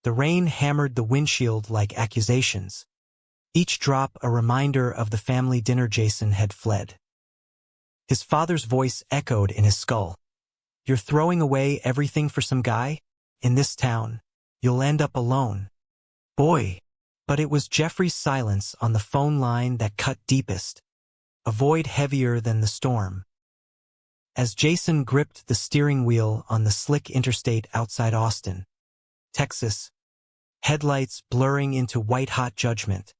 The rain hammered the windshield like accusations, each drop a reminder of the family dinner Jason had fled. His father's voice echoed in his skull. "You're throwing away everything for some guy? In this town, you'll end up alone. Boy." But it was Jeffrey's silence on the phone line that cut deepest, a void heavier than the storm. As Jason gripped the steering wheel on the slick interstate outside Austin, Texas, headlights blurring into white-hot judgment,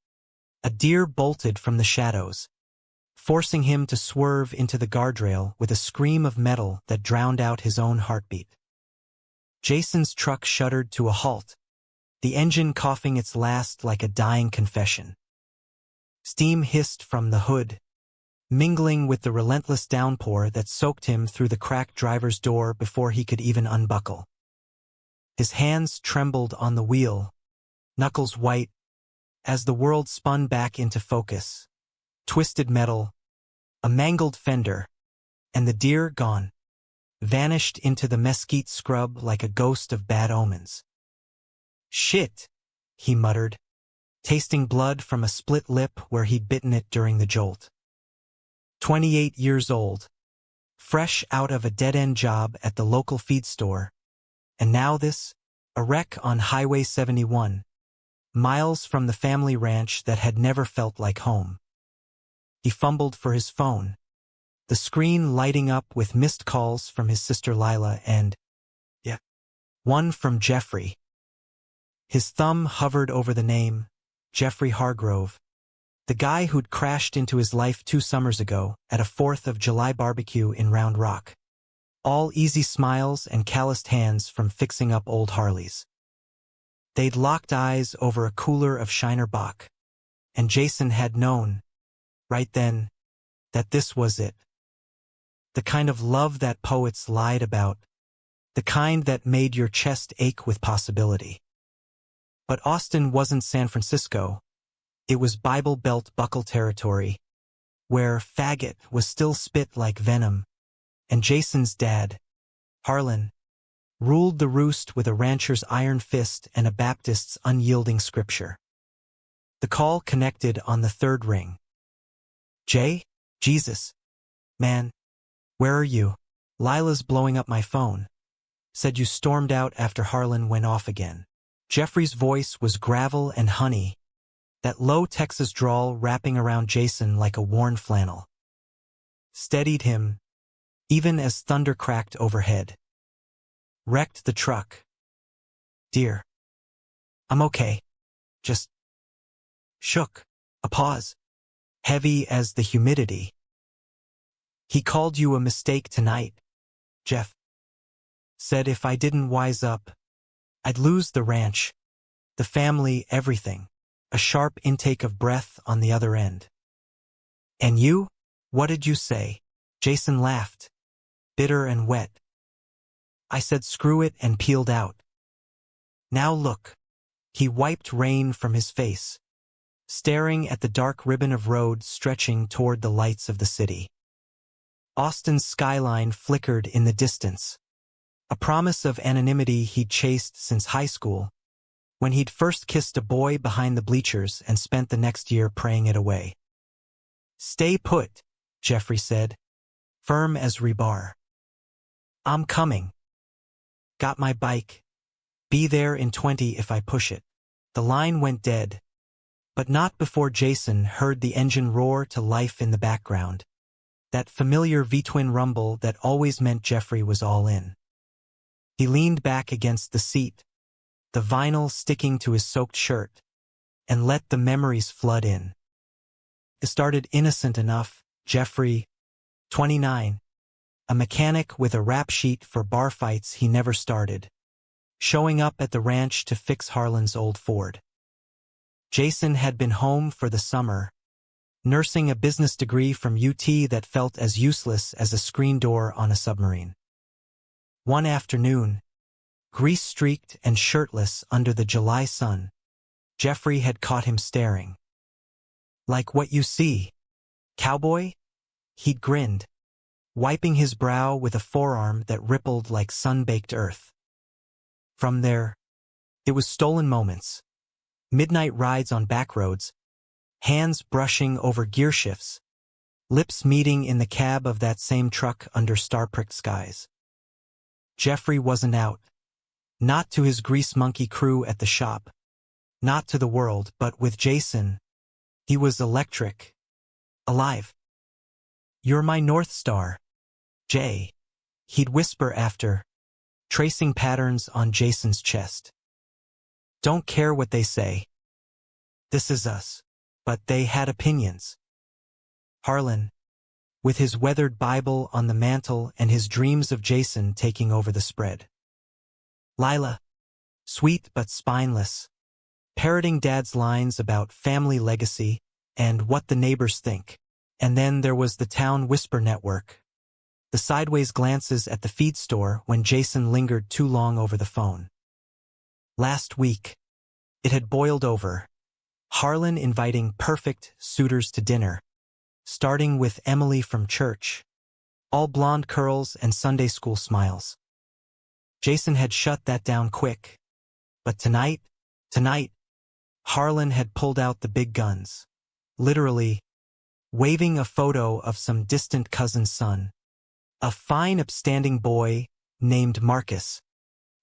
a deer bolted from the shadows, forcing him to swerve into the guardrail with a scream of metal that drowned out his own heartbeat. Jason's truck shuddered to a halt, the engine coughing its last like a dying confession. Steam hissed from the hood, mingling with the relentless downpour that soaked him through the cracked driver's door before he could even unbuckle. His hands trembled on the wheel, knuckles white, as the world spun back into focus. Twisted metal, a mangled fender, and the deer gone, vanished into the mesquite scrub like a ghost of bad omens. "Shit," he muttered, tasting blood from a split lip where he'd bitten it during the jolt. 28 years old, fresh out of a dead-end job at the local feed store, and now this, a wreck on Highway 71, miles from the family ranch that had never felt like home. He fumbled for his phone, the screen lighting up with missed calls from his sister Lila and, one from Jeffrey. His thumb hovered over the name, Jeffrey Hargrove, the guy who'd crashed into his life 2 summers ago at a 4th of July barbecue in Round Rock. All easy smiles and calloused hands from fixing up old Harleys. They'd locked eyes over a cooler of Shiner Bock, and Jason had known, right then, that this was it. The kind of love that poets lied about, the kind that made your chest ache with possibility. But Austin wasn't San Francisco. It was Bible Belt buckle territory, where faggot was still spit like venom, and Jason's dad, Harlan, ruled the roost with a rancher's iron fist and a Baptist's unyielding scripture. The call connected on the 3rd ring. "Jay? Jesus. Man, where are you? Lila's blowing up my phone. Said you stormed out after Harlan went off again." Jeffrey's voice was gravel and honey, that low Texas drawl wrapping around Jason like a worn flannel. Steadied him, even as thunder cracked overhead. "Wrecked the truck. Dear. I'm okay. Just shook." A pause, heavy as the humidity. "He called you a mistake tonight, Jeff. Said if I didn't wise up, I'd lose the ranch, the family, everything." A sharp intake of breath on the other end. "And you? What did you say?" Jason laughed, bitter and wet. "I said screw it and peeled out. Now look." He wiped rain from his face, staring at the dark ribbon of road stretching toward the lights of the city. Austin's skyline flickered in the distance, a promise of anonymity he'd chased since high school, when he'd first kissed a boy behind the bleachers and spent the next year praying it away. "Stay put," Jeffrey said, firm as rebar. "I'm coming. Got my bike. Be there in 20 if I push it." The line went dead, but not before Jason heard the engine roar to life in the background, that familiar V-twin rumble that always meant Jeffrey was all in. He leaned back against the seat, the vinyl sticking to his soaked shirt, and let the memories flood in. It started innocent enough. Jeffrey, 29, a mechanic with a rap sheet for bar fights he never started, showing up at the ranch to fix Harlan's old Ford. Jason had been home for the summer, nursing a business degree from UT that felt as useless as a screen door on a submarine. One afternoon, grease-streaked and shirtless under the July sun, Jeffrey had caught him staring. "Like what you see, cowboy?" He'd grinned, wiping his brow with a forearm that rippled like sun-baked earth. From there, It was stolen moments. Midnight rides on back roads, hands brushing over gear shifts, lips meeting in the cab of that same truck under star-pricked skies. Jeffrey wasn't out. Not to his grease monkey crew at the shop. Not to the world, but with Jason. He was electric. Alive. "You're my North Star, Jay," he'd whisper after, tracing patterns on Jason's chest. "Don't care what they say. This is us." But they had opinions. Harlan, with his weathered Bible on the mantle and his dreams of Jason taking over the spread. Lila, sweet but spineless, parroting Dad's lines about family legacy and what the neighbors think. And then there was the town whisper network. The sideways glances at the feed store when Jason lingered too long over the phone. Last week, it had boiled over. Harlan inviting perfect suitors to dinner, starting with Emily from church. All blonde curls and Sunday school smiles. Jason had shut that down quick. But tonight, Harlan had pulled out the big guns. Literally, waving a photo of some distant cousin's son. A fine upstanding boy named Marcus,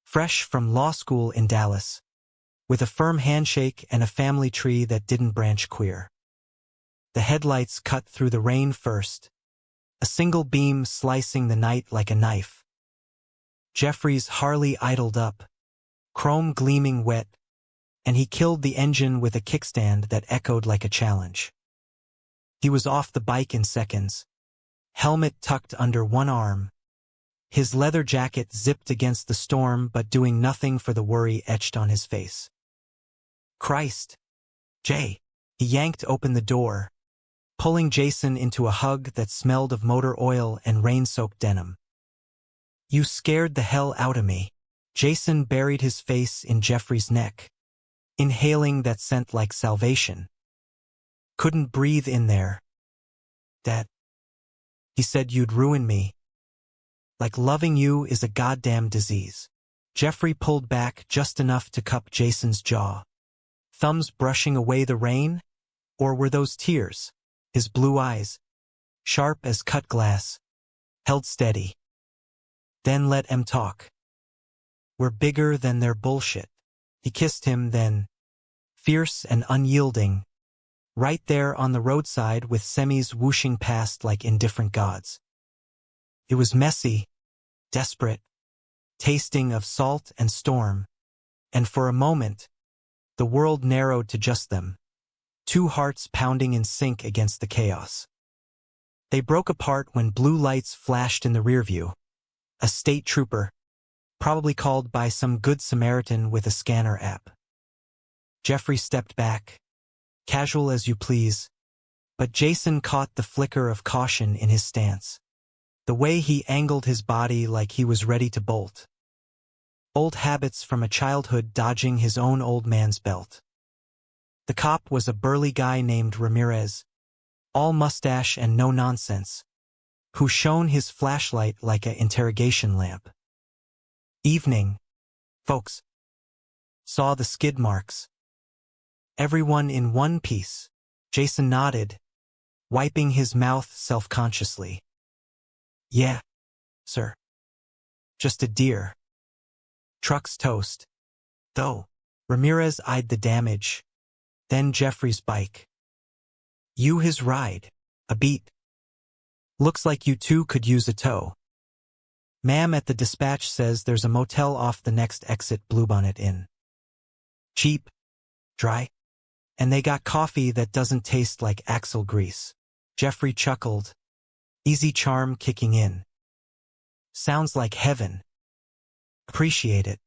fresh from law school in Dallas, with a firm handshake and a family tree that didn't branch queer. The headlights cut through the rain first, a single beam slicing the night like a knife. Jeffrey's Harley idled up, chrome gleaming wet, and he killed the engine with a kickstand that echoed like a challenge. He was off the bike in seconds, helmet tucked under one arm, his leather jacket zipped against the storm but doing nothing for the worry etched on his face. "Christ, Jay." He yanked open the door, pulling Jason into a hug that smelled of motor oil and rain-soaked denim. "You scared the hell out of me." Jason buried his face in Jeffrey's neck, inhaling that scent like salvation. "Couldn't breathe in there. Dad. He said you'd ruin me. Like loving you is a goddamn disease." Jeffrey pulled back just enough to cup Jason's jaw. Thumbs brushing away the rain? Or were those tears? His blue eyes, sharp as cut glass, held steady. "Then let 'em talk. We're bigger than their bullshit." He kissed him then, fierce and unyielding, right there on the roadside with semis whooshing past like indifferent gods. It was messy, desperate, tasting of salt and storm, and for a moment, the world narrowed to just them, two hearts pounding in sync against the chaos. They broke apart when blue lights flashed in the rearview. A state trooper, probably called by some good Samaritan with a scanner app. Jeffrey stepped back, casual as you please, but Jason caught the flicker of caution in his stance. The way he angled his body like he was ready to bolt. Old habits from a childhood dodging his own old man's belt. The cop was a burly guy named Ramirez, all mustache and no nonsense, who shone his flashlight like an interrogation lamp. "Evening, folks." Saw the skid marks. "Everyone in one piece." Jason nodded, wiping his mouth self-consciously. "Yeah, sir. Just a deer. Truck's toast. Though." Ramirez eyed the damage, then Jeffrey's bike. "You his ride. A beat. Looks like you two could use a tow. Ma'am at the dispatch says there's a motel off the next exit, Bluebonnet Inn. Cheap, dry, and they got coffee that doesn't taste like axle grease." Jeffrey chuckled, easy charm kicking in. "Sounds like heaven. Appreciate it."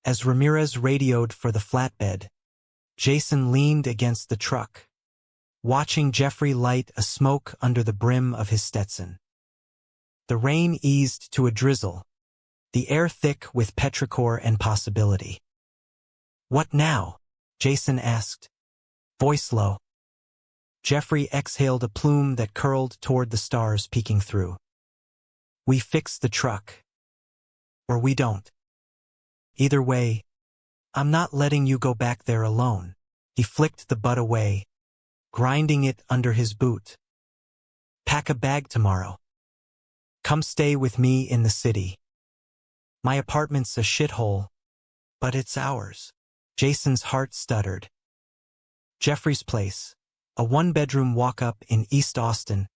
As Ramirez radioed for the flatbed, Jason leaned against the truck, watching Jeffrey light a smoke under the brim of his Stetson. The rain eased to a drizzle, the air thick with petrichor and possibility. "What now?" Jason asked, voice low. Jeffrey exhaled a plume that curled toward the stars peeking through. "We fix the truck. Or we don't. Either way, I'm not letting you go back there alone. He flicked the butt away, grinding it under his boot. Pack a bag tomorrow. Come stay with me in the city. My apartment's a shithole, but it's ours. Jason's heart stuttered. Jeffrey's place, a one-bedroom walk-up in East Austin,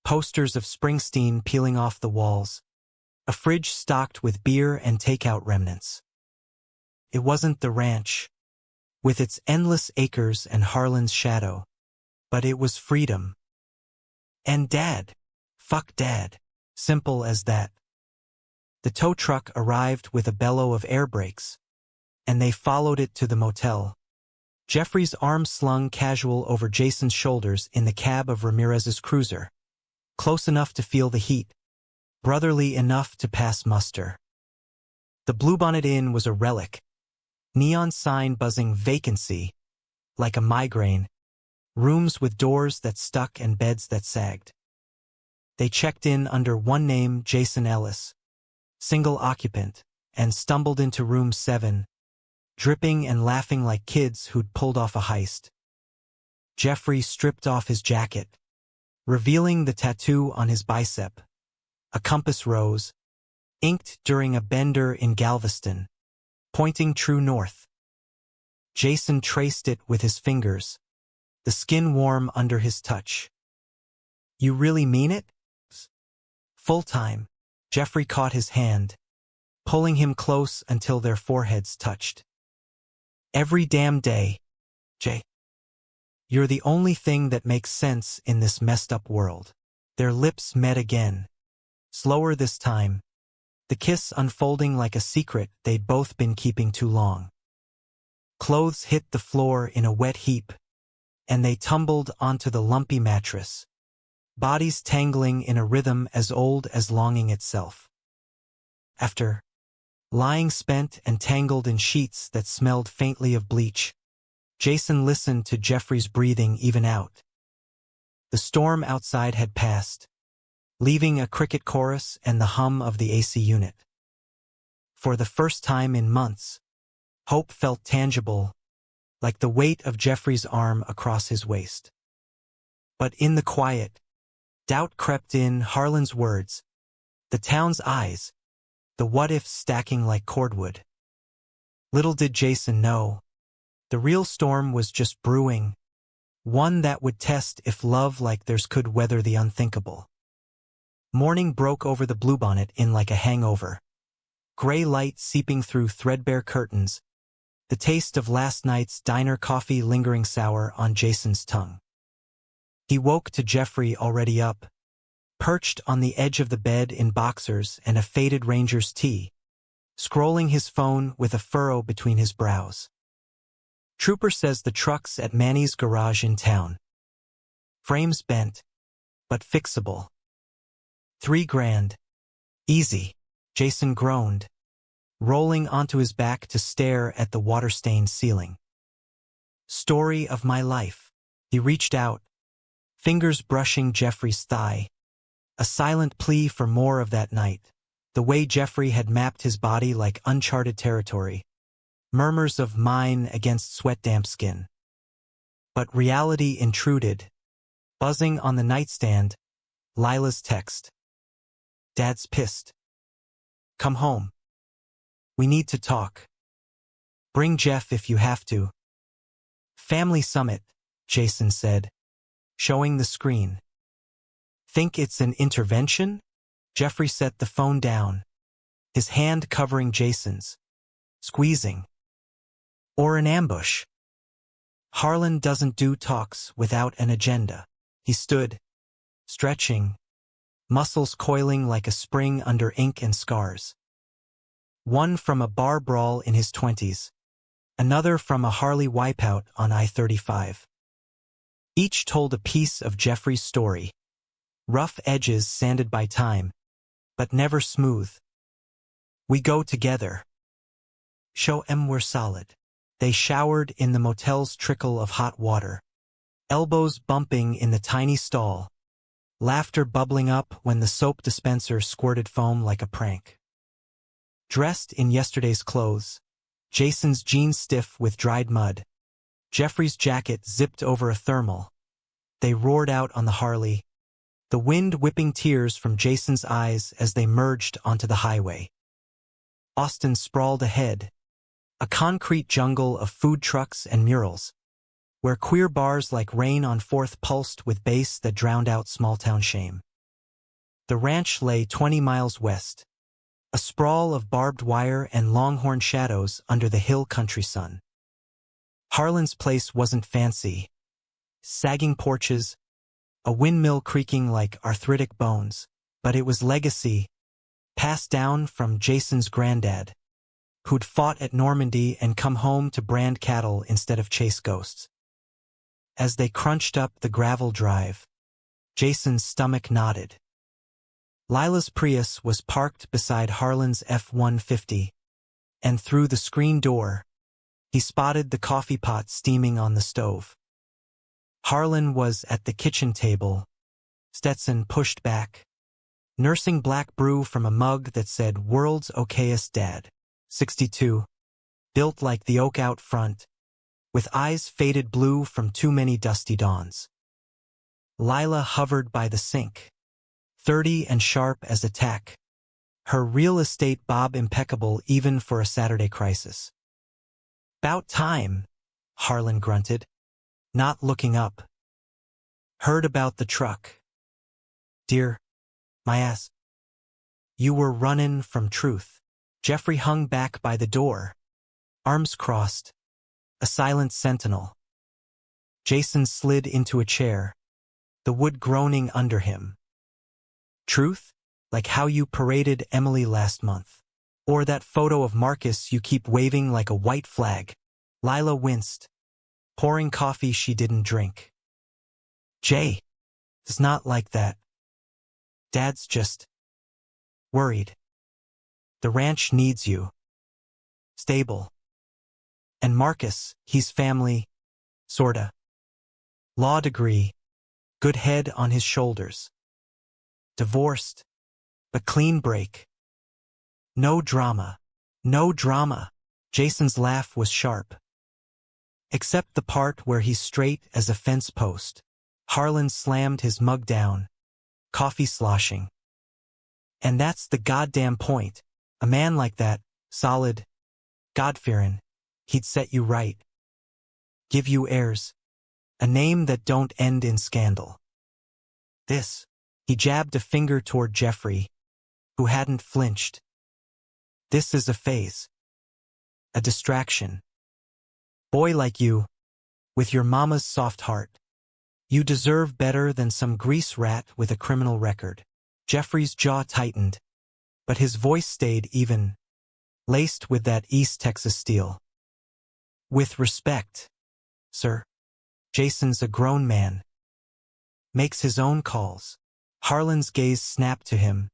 posters of Springsteen peeling off the walls, a fridge stocked with beer and takeout remnants. It wasn't the ranch, with its endless acres and Harlan's shadow, but it was freedom. And Dad. Fuck Dad. Simple as that. The tow truck arrived with a bellow of air brakes, and they followed it to the motel. Jeffrey's arm slung casual over Jason's shoulders in the cab of Ramirez's cruiser. Close enough to feel the heat, brotherly enough to pass muster. The Bluebonnet Inn was a relic. Neon sign buzzing vacancy, like a migraine. Rooms with doors that stuck and beds that sagged. They checked in under one name, Jason Ellis, single occupant, and stumbled into room 7, dripping and laughing like kids who'd pulled off a heist. Jeffrey stripped off his jacket, revealing the tattoo on his bicep, a compass rose, inked during a bender in Galveston, pointing true north. Jason traced it with his fingers, the skin warm under his touch. You really mean it? Full time. Jeffrey caught his hand, pulling him close until their foreheads touched. Every damn day, Jay. You're the only thing that makes sense in this messed up world. Their lips met again, slower this time, the kiss unfolding like a secret they'd both been keeping too long. Clothes hit the floor in a wet heap, and they tumbled onto the lumpy mattress, bodies tangling in a rhythm as old as longing itself. After lying spent and tangled in sheets that smelled faintly of bleach, Jason listened to Jeffrey's breathing even out. The storm outside had passed, leaving a cricket chorus and the hum of the AC unit. For the first time in months, hope felt tangible, like the weight of Jeffrey's arm across his waist. But in the quiet, doubt crept in. Harlan's words, the town's eyes, the what-ifs stacking like cordwood. Little did Jason know, the real storm was just brewing, one that would test if love like theirs could weather the unthinkable. Morning broke over the Bluebonnet Inn like a hangover. Gray light seeping through threadbare curtains, the taste of last night's diner coffee lingering sour on Jason's tongue. He woke to Jeffrey already up, perched on the edge of the bed in boxers and a faded Ranger's tee, scrolling his phone with a furrow between his brows. Trooper says the truck's at Manny's garage in town. Frames bent, but fixable. $3,000. Easy, Jason groaned, rolling onto his back to stare at the water-stained ceiling. Story of my life. He reached out, fingers brushing Jeffrey's thigh, a silent plea for more of that night, the way Jeffrey had mapped his body like uncharted territory, murmurs of mine against sweat-damp skin. But reality intruded, buzzing on the nightstand, Lila's text. Dad's pissed. Come home. We need to talk. Bring Jeff if you have to. Family summit, Jason said, showing the screen. Think it's an intervention? Jeffrey set the phone down, his hand covering Jason's, squeezing. Or an ambush. Harlan doesn't do talks without an agenda. He stood, stretching, muscles coiling like a spring under ink and scars. One from a bar brawl in his 20s, another from a Harley wipeout on I-35. Each told a piece of Jeffrey's story, rough edges sanded by time, but never smooth. We go together. Show 'em we're solid. They showered in the motel's trickle of hot water, elbows bumping in the tiny stall, laughter bubbling up when the soap dispenser squirted foam like a prank. Dressed in yesterday's clothes, Jason's jeans stiff with dried mud. Jeffrey's jacket zipped over a thermal. They roared out on the Harley, the wind whipping tears from Jason's eyes as they merged onto the highway. Austin sprawled ahead, a concrete jungle of food trucks and murals, where queer bars like Rain on 4th pulsed with bass that drowned out small-town shame. The ranch lay 20 miles west, a sprawl of barbed wire and longhorn shadows under the hill country sun. Harlan's place wasn't fancy. Sagging porches, a windmill creaking like arthritic bones, but it was legacy, passed down from Jason's granddad, who'd fought at Normandy and come home to brand cattle instead of chase ghosts. As they crunched up the gravel drive, Jason's stomach knotted. Lila's Prius was parked beside Harlan's F-150, and through the screen door, he spotted the coffee pot steaming on the stove. Harlan was at the kitchen table, Stetson pushed back, nursing black brew from a mug that said "World's Okayest Dad, 62, built like the oak out front, with eyes faded blue from too many dusty dawns." Lila hovered by the sink, 30 and sharp as a tack, her real estate bob impeccable even for a Saturday crisis. "'Bout time," Harlan grunted, not looking up. "Heard about the truck. Dear, my ass. You were runnin' from truth." Jeffrey hung back by the door, arms crossed, a silent sentinel. Jason slid into a chair, the wood groaning under him. "Truth? Like how you paraded Emily last month. Or that photo of Marcus you keep waving like a white flag." Lila winced, pouring coffee she didn't drink. "Jay, it's not like that. Dad's just worried. The ranch needs you. Stable. And Marcus, he's family, sorta. Law degree, good head on his shoulders. Divorced, but clean break. No drama. No drama." Jason's laugh was sharp. "Except the part where he's straight as a fence post." Harlan slammed his mug down, coffee sloshing. "And that's the goddamn point. A man like that, solid, God-fearing, he'd set you right. Give you heirs. A name that don't end in scandal. This," he jabbed a finger toward Jeffrey, who hadn't flinched. "This is a phase. A distraction. Boy like you, with your mama's soft heart. You deserve better than some grease rat with a criminal record." Jeffrey's jaw tightened, but his voice stayed even, laced with that East Texas steel. "With respect, sir. Jason's a grown man. Makes his own calls." Harlan's gaze snapped to him,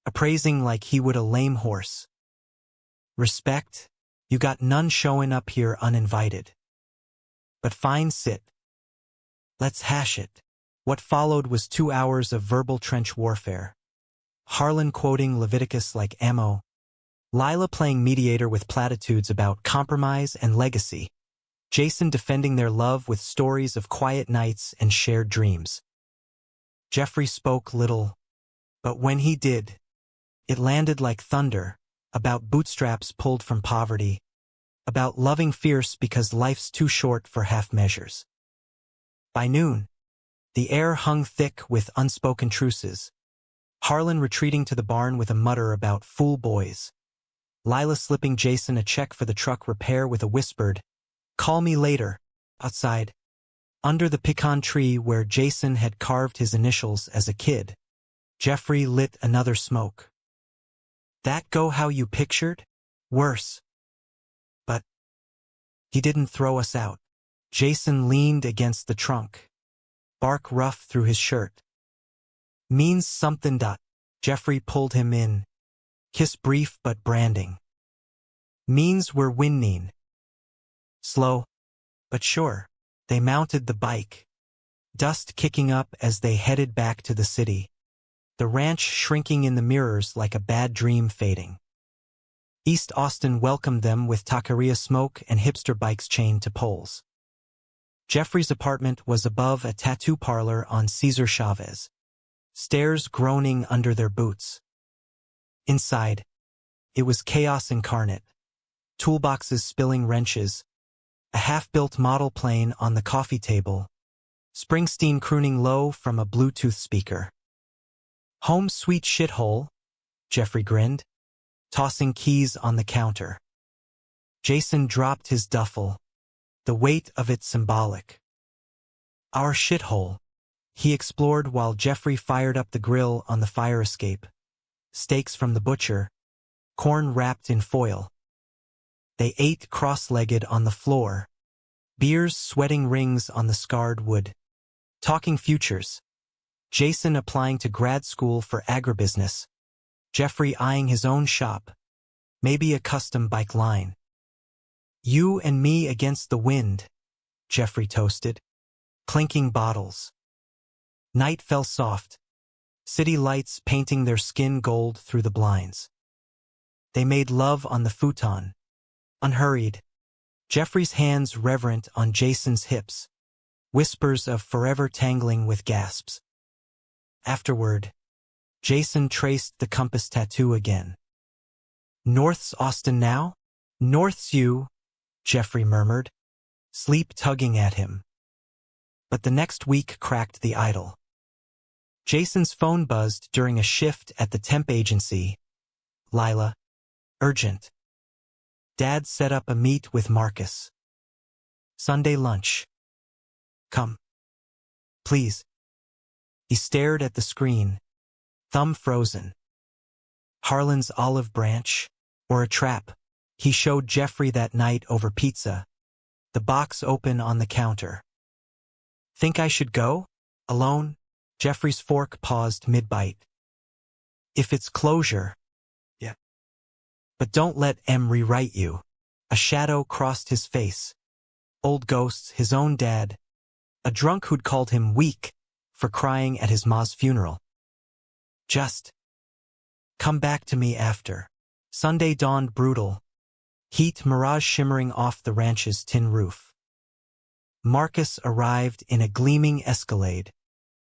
appraising like he would a lame horse. "Respect? You got none showing up here uninvited. But fine, sit. Let's hash it." What followed was 2 hours of verbal trench warfare. Harlan quoting Leviticus like ammo, Lila playing mediator with platitudes about compromise and legacy, Jason defending their love with stories of quiet nights and shared dreams. Jeffrey spoke little, but when he did, it landed like thunder, about bootstraps pulled from poverty, about loving fierce because life's too short for half measures. By noon, the air hung thick with unspoken truces, Harlan retreating to the barn with a mutter about fool boys, Lila slipping Jason a check for the truck repair with a whispered, "Call me later," outside, under the pecan tree where Jason had carved his initials as a kid. Jeffrey lit another smoke. "That go how you pictured? Worse." "But he didn't throw us out." Jason leaned against the trunk, bark rough through his shirt. "Means something. Jeffrey pulled him in, kiss brief but branding. "Means we're winning." Slow, but sure. They mounted the bike, dust kicking up as they headed back to the city, the ranch shrinking in the mirrors like a bad dream fading. East Austin welcomed them with taqueria smoke and hipster bikes chained to poles. Jeffrey's apartment was above a tattoo parlor on Cesar Chavez, stairs groaning under their boots. Inside, it was chaos incarnate, toolboxes spilling wrenches, a half-built model plane on the coffee table, Springsteen crooning low from a Bluetooth speaker. "Home sweet shithole," Jeffrey grinned, tossing keys on the counter. Jason dropped his duffel, the weight of it symbolic. "Our shithole," he explored while Jeffrey fired up the grill on the fire escape. Steaks from the butcher, corn wrapped in foil. They ate cross-legged on the floor, beers sweating rings on the scarred wood. Talking futures. Jason applying to grad school for agribusiness. Jeffrey eyeing his own shop, maybe a custom bike line. "You and me against the wind," Jeffrey toasted, clinking bottles. Night fell soft, city lights painting their skin gold through the blinds. They made love on the futon, unhurried, Jeffrey's hands reverent on Jason's hips, whispers of forever tangling with gasps. Afterward, Jason traced the compass tattoo again. "North's Austin now? North's you," Jeffrey murmured, sleep tugging at him. But the next week cracked the idol. Jason's phone buzzed during a shift at the temp agency. "Lila. Urgent. Dad set up a meet with Marcus. Sunday lunch. Come. Please." He stared at the screen, thumb frozen. Harlan's olive branch, or a trap? He showed Jeffrey that night over pizza, the box open on the counter. "Think I should go? Alone?" Jeffrey's fork paused mid-bite. "If it's closure." "Yeah. But don't let M rewrite you." A shadow crossed his face. Old ghosts, his own dad. A drunk who'd called him weak for crying at his ma's funeral. "Just come back to me after." Sunday dawned brutal. Heat mirage shimmering off the ranch's tin roof. Marcus arrived in a gleaming Escalade,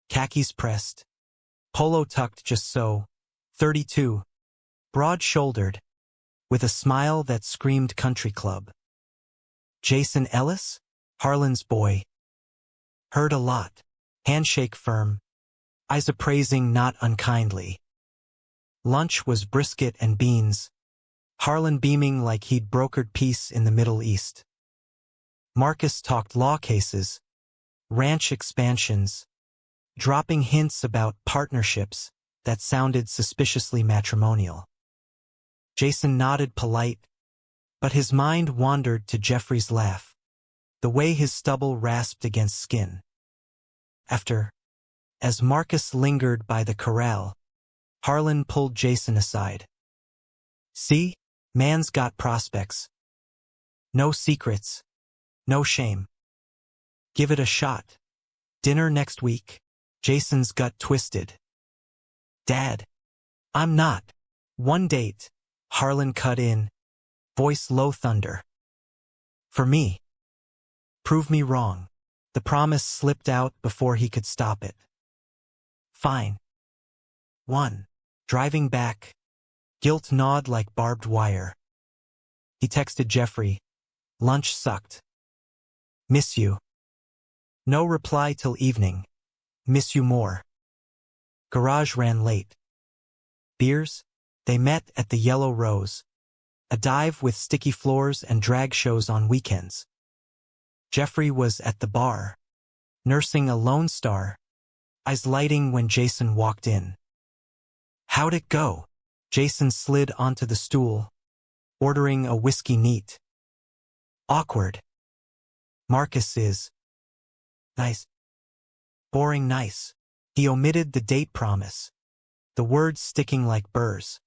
khakis pressed, polo tucked just so, 32, broad-shouldered, with a smile that screamed country club. "Jason Ellis? Harlan's boy." "Heard a lot." Handshake firm, eyes appraising not unkindly. Lunch was brisket and beans, Harlan beaming like he'd brokered peace in the Middle East. Marcus talked law cases, ranch expansions, dropping hints about partnerships that sounded suspiciously matrimonial. Jason nodded polite, but his mind wandered to Jeffrey's laugh, the way his stubble rasped against skin. As Marcus lingered by the corral, Harlan pulled Jason aside. "See, man's got prospects. No secrets, no shame. Give it a shot. Dinner next week." Jason's gut twisted. "Dad, I'm not." "One date," Harlan cut in, voice low thunder. "For me. Prove me wrong." The promise slipped out before he could stop it. "Fine." 1. Driving back, guilt gnawed like barbed wire. He texted Jeffrey, "Lunch sucked. Miss you." No reply till evening. "Miss you more." Garage ran late. Beers? They met at the Yellow Rose, a dive with sticky floors and drag shows on weekends. Jeffrey was at the bar, nursing a Lone Star, eyes lighting when Jason walked in. "How'd it go?" Jason slid onto the stool, ordering a whiskey neat. "Awkward." "Marcus is nice." "Boring nice." He omitted the date promise, the words sticking like burrs.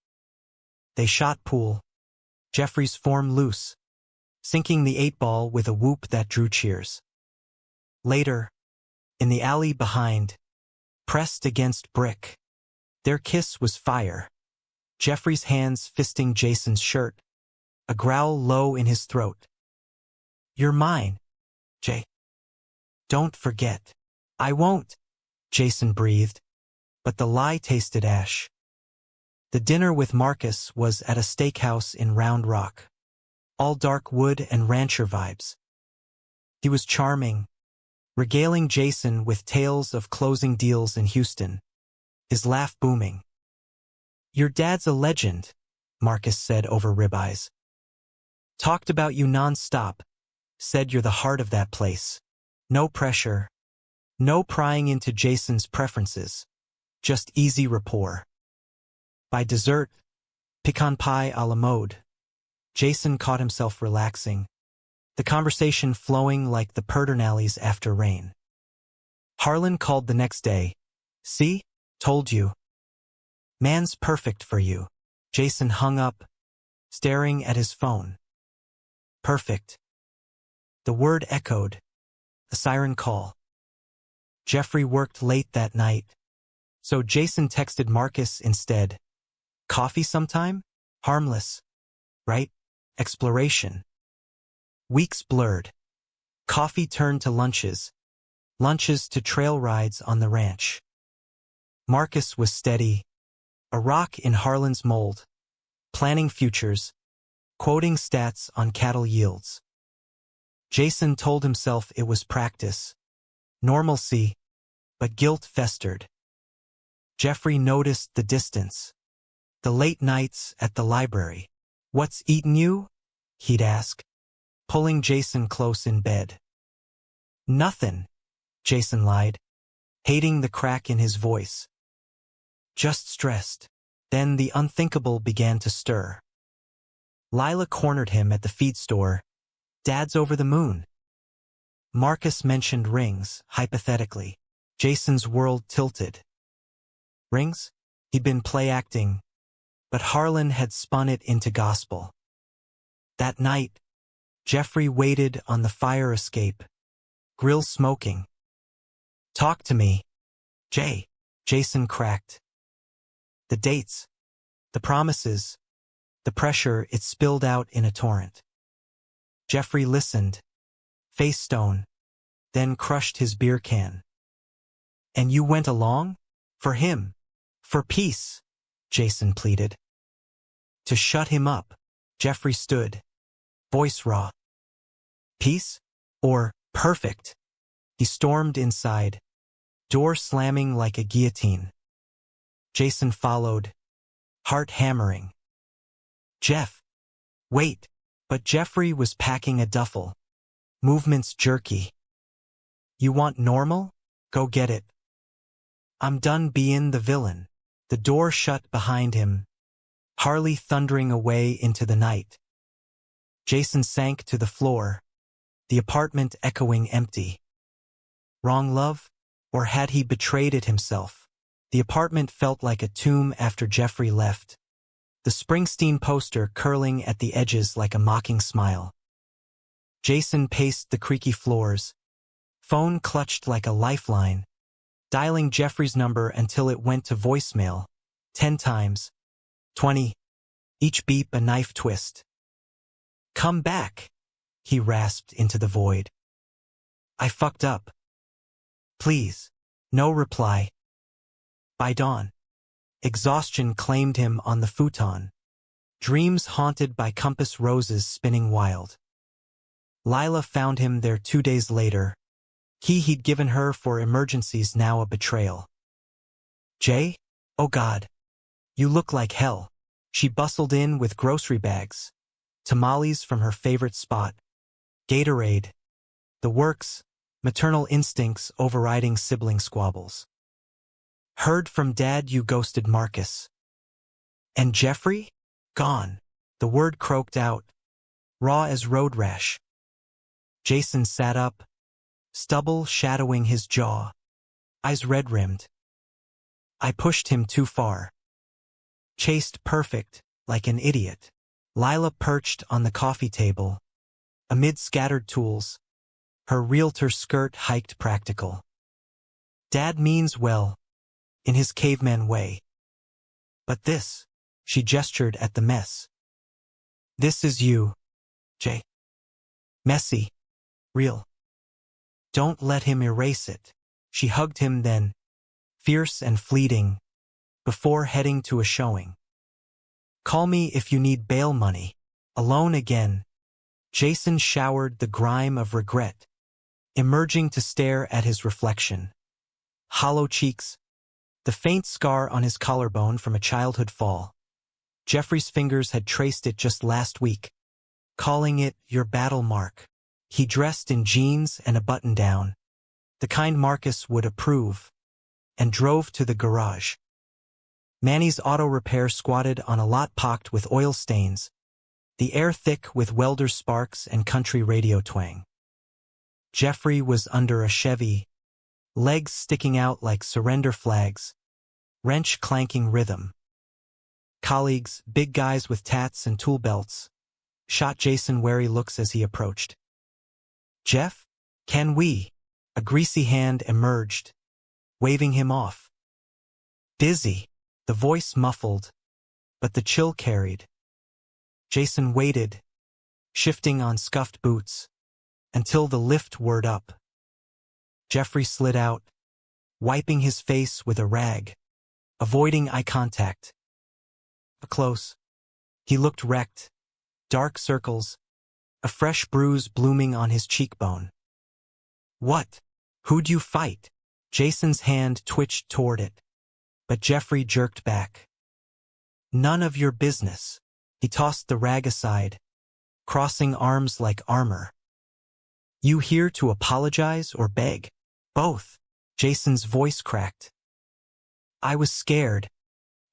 They shot pool, Jeffrey's form loose, sinking the 8-ball with a whoop that drew cheers. Later, in the alley behind, pressed against brick, their kiss was fire. Jeffrey's hands fisting Jason's shirt, a growl low in his throat. You're mine, Jay. Don't forget. I won't, Jason breathed, but the lie tasted ash. The dinner with Marcus was at a steakhouse in Round Rock. All dark wood and rancher vibes. He was charming, regaling Jason with tales of closing deals in Houston, his laugh booming. Your dad's a legend, Marcus said over ribeyes. Talked about you non-stop, said you're the heart of that place. No pressure, no prying into Jason's preferences, just easy rapport. By dessert, pecan pie a la mode, Jason caught himself relaxing, the conversation flowing like the pedernales after rain. Harlan called the next day. See? Told you. Man's perfect for you. Jason hung up, staring at his phone. Perfect. The word echoed. A siren call. Jeffrey worked late that night, so Jason texted Marcus instead. Coffee sometime? Harmless. Right? Exploration. Weeks blurred. Coffee turned to lunches. Lunches to trail rides on the ranch. Marcus was steady, a rock in Harlan's mold, planning futures, quoting stats on cattle yields. Jason told himself it was practice, normalcy, but guilt festered. Jeffrey noticed the distance, the late nights at the library. What's eaten you? He'd ask, pulling Jason close in bed. Nothing, Jason lied, hating the crack in his voice. Just stressed. Then the unthinkable began to stir. Lila cornered him at the feed store. Dad's over the moon. Marcus mentioned rings, hypothetically. Jason's world tilted. Rings? He'd been play acting, but Harlan had spun it into gospel. That night, Jeffrey waited on the fire escape, grill smoking. Talk to me, Jay, Jason cracked. The dates, the promises, the pressure, it spilled out in a torrent. Jeffrey listened, face stone, then crushed his beer can. And you went along? For him? For peace? Jason pleaded. To shut him up, Jeffrey stood, voice raw. Peace? Or perfect? He stormed inside, door slamming like a guillotine. Jason followed, heart hammering. Jeff! Wait! But Jeffrey was packing a duffel. Movements jerky. You want normal? Go get it. I'm done being the villain. The door shut behind him, Harley thundering away into the night. Jason sank to the floor, the apartment echoing empty. Wrong love? Or had he betrayed it himself? The apartment felt like a tomb after Jeffrey left, the Springsteen poster curling at the edges like a mocking smile. Jason paced the creaky floors, phone clutched like a lifeline, dialing Jeffrey's number until it went to voicemail, 10 times, 20, each beep a knife twist. Come back, he rasped into the void. I fucked up. Please. No reply. By dawn, exhaustion claimed him on the futon, dreams haunted by compass roses spinning wild. Lila found him there 2 days later, key he'd given her for emergencies now a betrayal. Jay? Oh God. You look like hell. She bustled in with grocery bags, tamales from her favorite spot, Gatorade, the works, maternal instincts overriding sibling squabbles. Heard from Dad you ghosted Marcus. And Jeffrey? Gone. The word croaked out, raw as road rash. Jason sat up, stubble shadowing his jaw, eyes red-rimmed. I pushed him too far. Chased perfect, like an idiot. Lila perched on the coffee table, amid scattered tools, her realtor skirt hiked practical. Dad means well, in his caveman way. But this, she gestured at the mess. This is you, Jay. Messy. Real. Don't let him erase it. She hugged him then, fierce and fleeting, before heading to a showing. Call me if you need bail money. Alone again, Jason showered the grime of regret, emerging to stare at his reflection. Hollow cheeks, the faint scar on his collarbone from a childhood fall. Jeffrey's fingers had traced it just last week, calling it your battle mark. He dressed in jeans and a button-down, the kind Marcus would approve, and drove to the garage. Manny's auto repair squatted on a lot pocked with oil stains, the air thick with welder's sparks and country radio twang. Jeffrey was under a Chevy, legs sticking out like surrender flags, wrench clanking rhythm. Colleagues, big guys with tats and tool belts, shot Jason wary looks as he approached. Jeff? Can we? A greasy hand emerged, waving him off. Busy, the voice muffled, but the chill carried. Jason waited, shifting on scuffed boots, until the lift whirred up. Jeffrey slid out, wiping his face with a rag, avoiding eye contact. Close. He looked wrecked, dark circles, a fresh bruise blooming on his cheekbone. What? Who'd you fight? Jason's hand twitched toward it, but Jeffrey jerked back. None of your business. He tossed the rag aside, crossing arms like armor. You here to apologize or beg? Both. Jason's voice cracked. I was scared.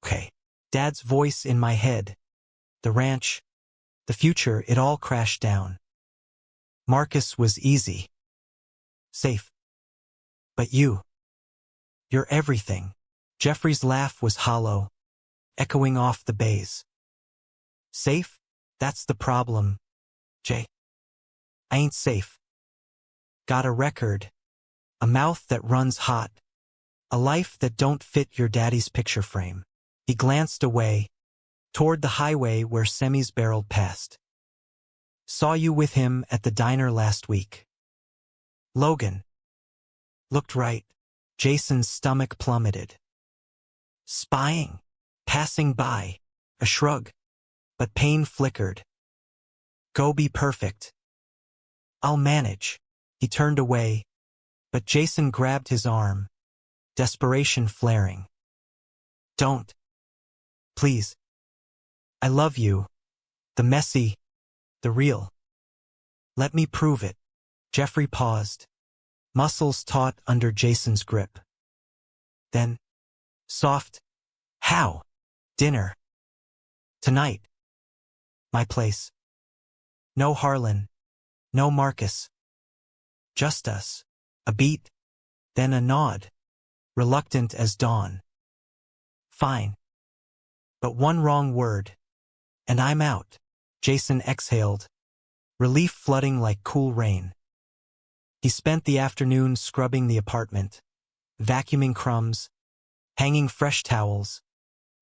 Okay. Dad's voice in my head. The ranch. The future, it all crashed down. Marcus was easy. Safe. But you. You're everything. Jeffrey's laugh was hollow, echoing off the bays. Safe? That's the problem, Jay. I ain't safe. Got a record, a mouth that runs hot, a life that don't fit your daddy's picture frame. He glanced away, toward the highway where semis barreled past. Saw you with him at the diner last week. Logan. Looked right. Jason's stomach plummeted. Spying. Passing by. A shrug. But pain flickered. Go be perfect. I'll manage. He turned away, but Jason grabbed his arm, desperation flaring. Don't. Please. I love you. The messy, the real. Let me prove it. Jeffrey paused, muscles taut under Jason's grip. Then, soft, how? Dinner. Tonight. My place. No Harlan. No Marcus. Just us. A beat, then a nod, reluctant as dawn. Fine. But one wrong word, and I'm out. Jason exhaled, relief flooding like cool rain. He spent the afternoon scrubbing the apartment, vacuuming crumbs, hanging fresh towels,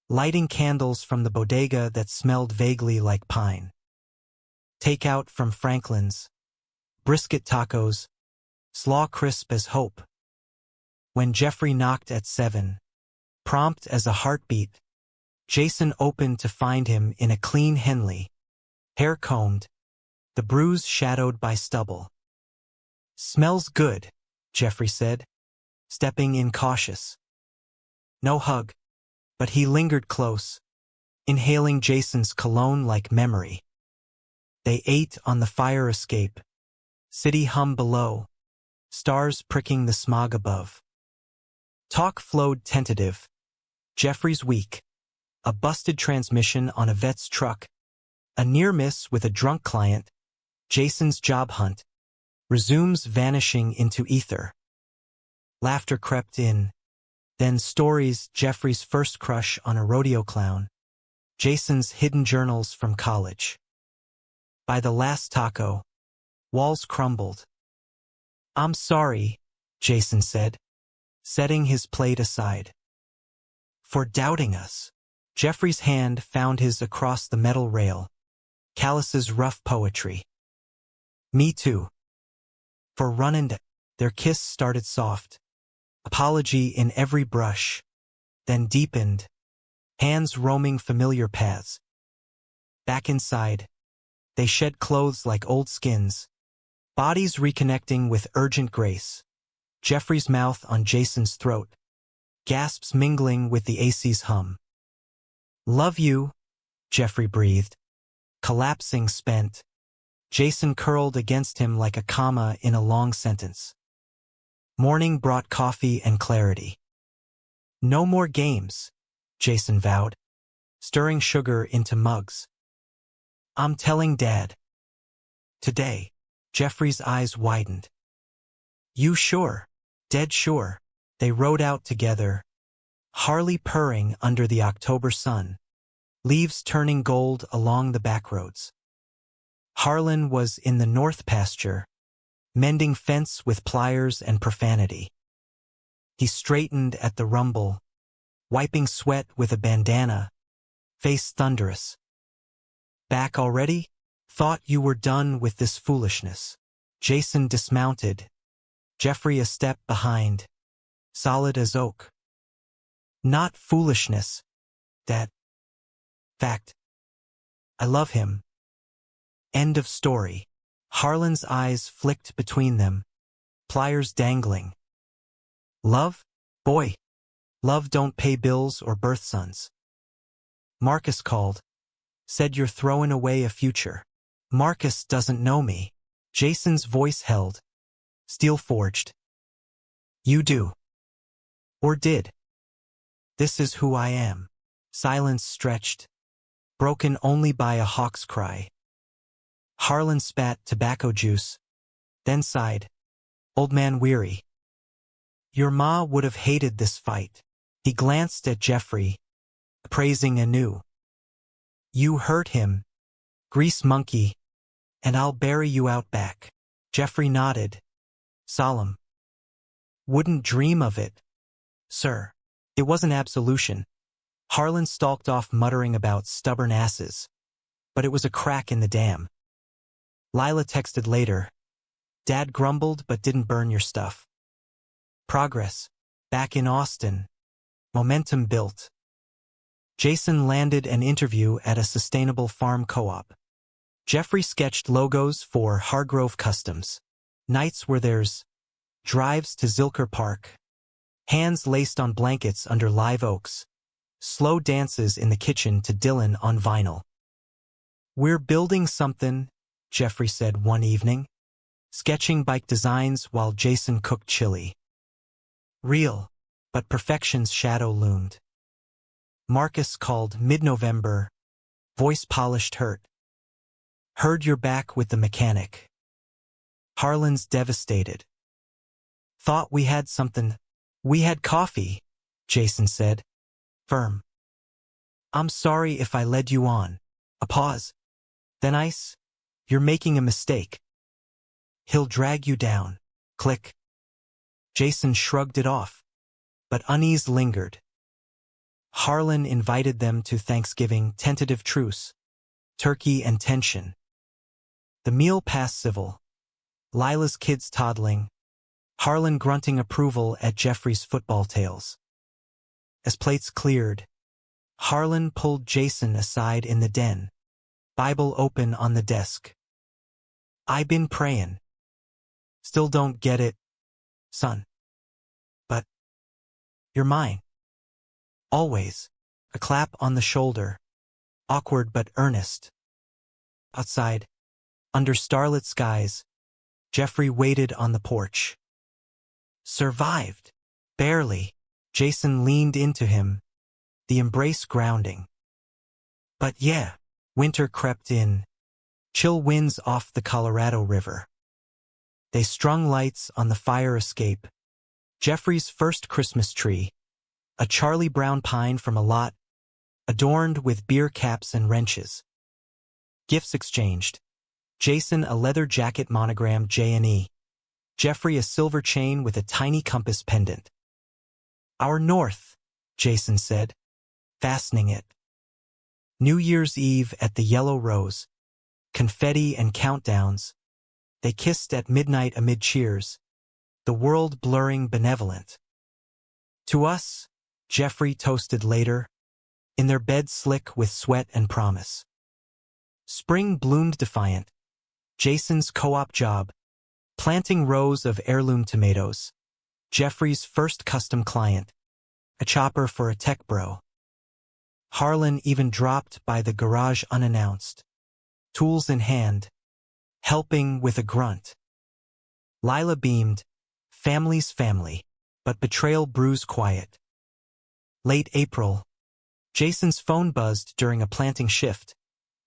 lighting candles from the bodega that smelled vaguely like pine. Takeout from Franklin's, brisket tacos, slaw crisp as hope. When Jeffrey knocked at 7, prompt as a heartbeat, Jason opened to find him in a clean Henley, hair combed, the bruise shadowed by stubble. Smells good, Jeffrey said, stepping in cautious. No hug, but he lingered close, inhaling Jason's cologne like memory. They ate on the fire escape, city hum below, stars pricking the smog above. Talk flowed tentative. Jeffrey's week. A busted transmission on a vet's truck. A near miss with a drunk client. Jason's job hunt. Resumes vanishing into ether. Laughter crept in. Then stories, Jeffrey's first crush on a rodeo clown. Jason's hidden journals from college. By the last taco, walls crumbled. I'm sorry, Jason said, setting his plate aside. For doubting us. Jeffrey's hand found his across the metal rail, Callus's rough poetry. Me too. For running, their kiss started soft, apology in every brush, then deepened, hands roaming familiar paths. Back inside, they shed clothes like old skins, bodies reconnecting with urgent grace. Jeffrey's mouth on Jason's throat, gasps mingling with the AC's hum. Love you, Jeffrey breathed, collapsing spent. Jason curled against him like a comma in a long sentence. Morning brought coffee and clarity. No more games, Jason vowed, stirring sugar into mugs. I'm telling Dad. Today, Jeffrey's eyes widened. You sure? Dead sure. They rode out together, Harley purring under the October sun, leaves turning gold along the backroads. Harlan was in the north pasture, mending fence with pliers and profanity. He straightened at the rumble, wiping sweat with a bandana, face thunderous. Back already? Thought you were done with this foolishness. Jason dismounted, Jeffrey a step behind, solid as oak. Not foolishness, Dad. Fact. I love him. End of story. Harlan's eyes flicked between them, pliers dangling. Love? Boy. Love don't pay bills or birth sons. Marcus called. Said you're throwing away a future. Marcus doesn't know me. Jason's voice held, steel-forged. You do. Or did. This is who I am. Silence stretched, broken only by a hawk's cry. Harlan spat tobacco juice, then sighed. Old man weary. Your ma would have hated this fight. He glanced at Jeffrey, praising anew. You hurt him, grease monkey, and I'll bury you out back. Jeffrey nodded, solemn. Wouldn't dream of it, sir. It wasn't absolution. Harlan stalked off muttering about stubborn asses, but it was a crack in the dam. Lila texted later. Dad grumbled but didn't burn your stuff. Progress. Back in Austin. Momentum built. Jason landed an interview at a sustainable farm co-op. Jeffrey sketched logos for Hargrove Customs. Nights were theirs. Drives to Zilker Park. Hands laced on blankets under live oaks. Slow dances in the kitchen to Dylan on vinyl. We're building something, Jeffrey said one evening, sketching bike designs while Jason cooked chili. Real, but perfection's shadow loomed. Marcus called mid-November, voice polished hurt. Heard you're back with the mechanic. Harlan's devastated. Thought we had something. We had coffee, Jason said, firm. I'm sorry if I led you on. A pause. Then ice. You're making a mistake. He'll drag you down. Click. Jason shrugged it off, but unease lingered. Harlan invited them to Thanksgiving tentative truce, turkey and tension. The meal passed civil. Lila's kids toddling, Harlan grunting approval at Jeffrey's football tales. As plates cleared, Harlan pulled Jason aside in the den, Bible open on the desk. I been prayin'. Still don't get it, son. But you're mine. Always. A clap on the shoulder. Awkward but earnest. Outside, under starlit skies, Jeffrey waited on the porch. Survived. Barely. Jason leaned into him, the embrace grounding. But yeah, winter crept in. Chill winds off the Colorado River. They strung lights on the fire escape. Jeffrey's first Christmas tree, a Charlie Brown pine from a lot, adorned with beer caps and wrenches. Gifts exchanged. Jason a leather jacket monogram J&E. Jeffrey a silver chain with a tiny compass pendant. Our North, Jason said, fastening it. New Year's Eve at the Yellow Rose. confetti and countdowns. They kissed at midnight amid cheers, the world blurring benevolent. To us, Jeffrey toasted later, in their bed slick with sweat and promise. Spring bloomed defiant. Jason's co-op job, planting rows of heirloom tomatoes. Jeffrey's first custom client, a chopper for a tech bro. Harlan even dropped by the garage unannounced, tools in hand, helping with a grunt. Lila beamed, family's family, but betrayal brews quiet. Late April, Jason's phone buzzed during a planting shift,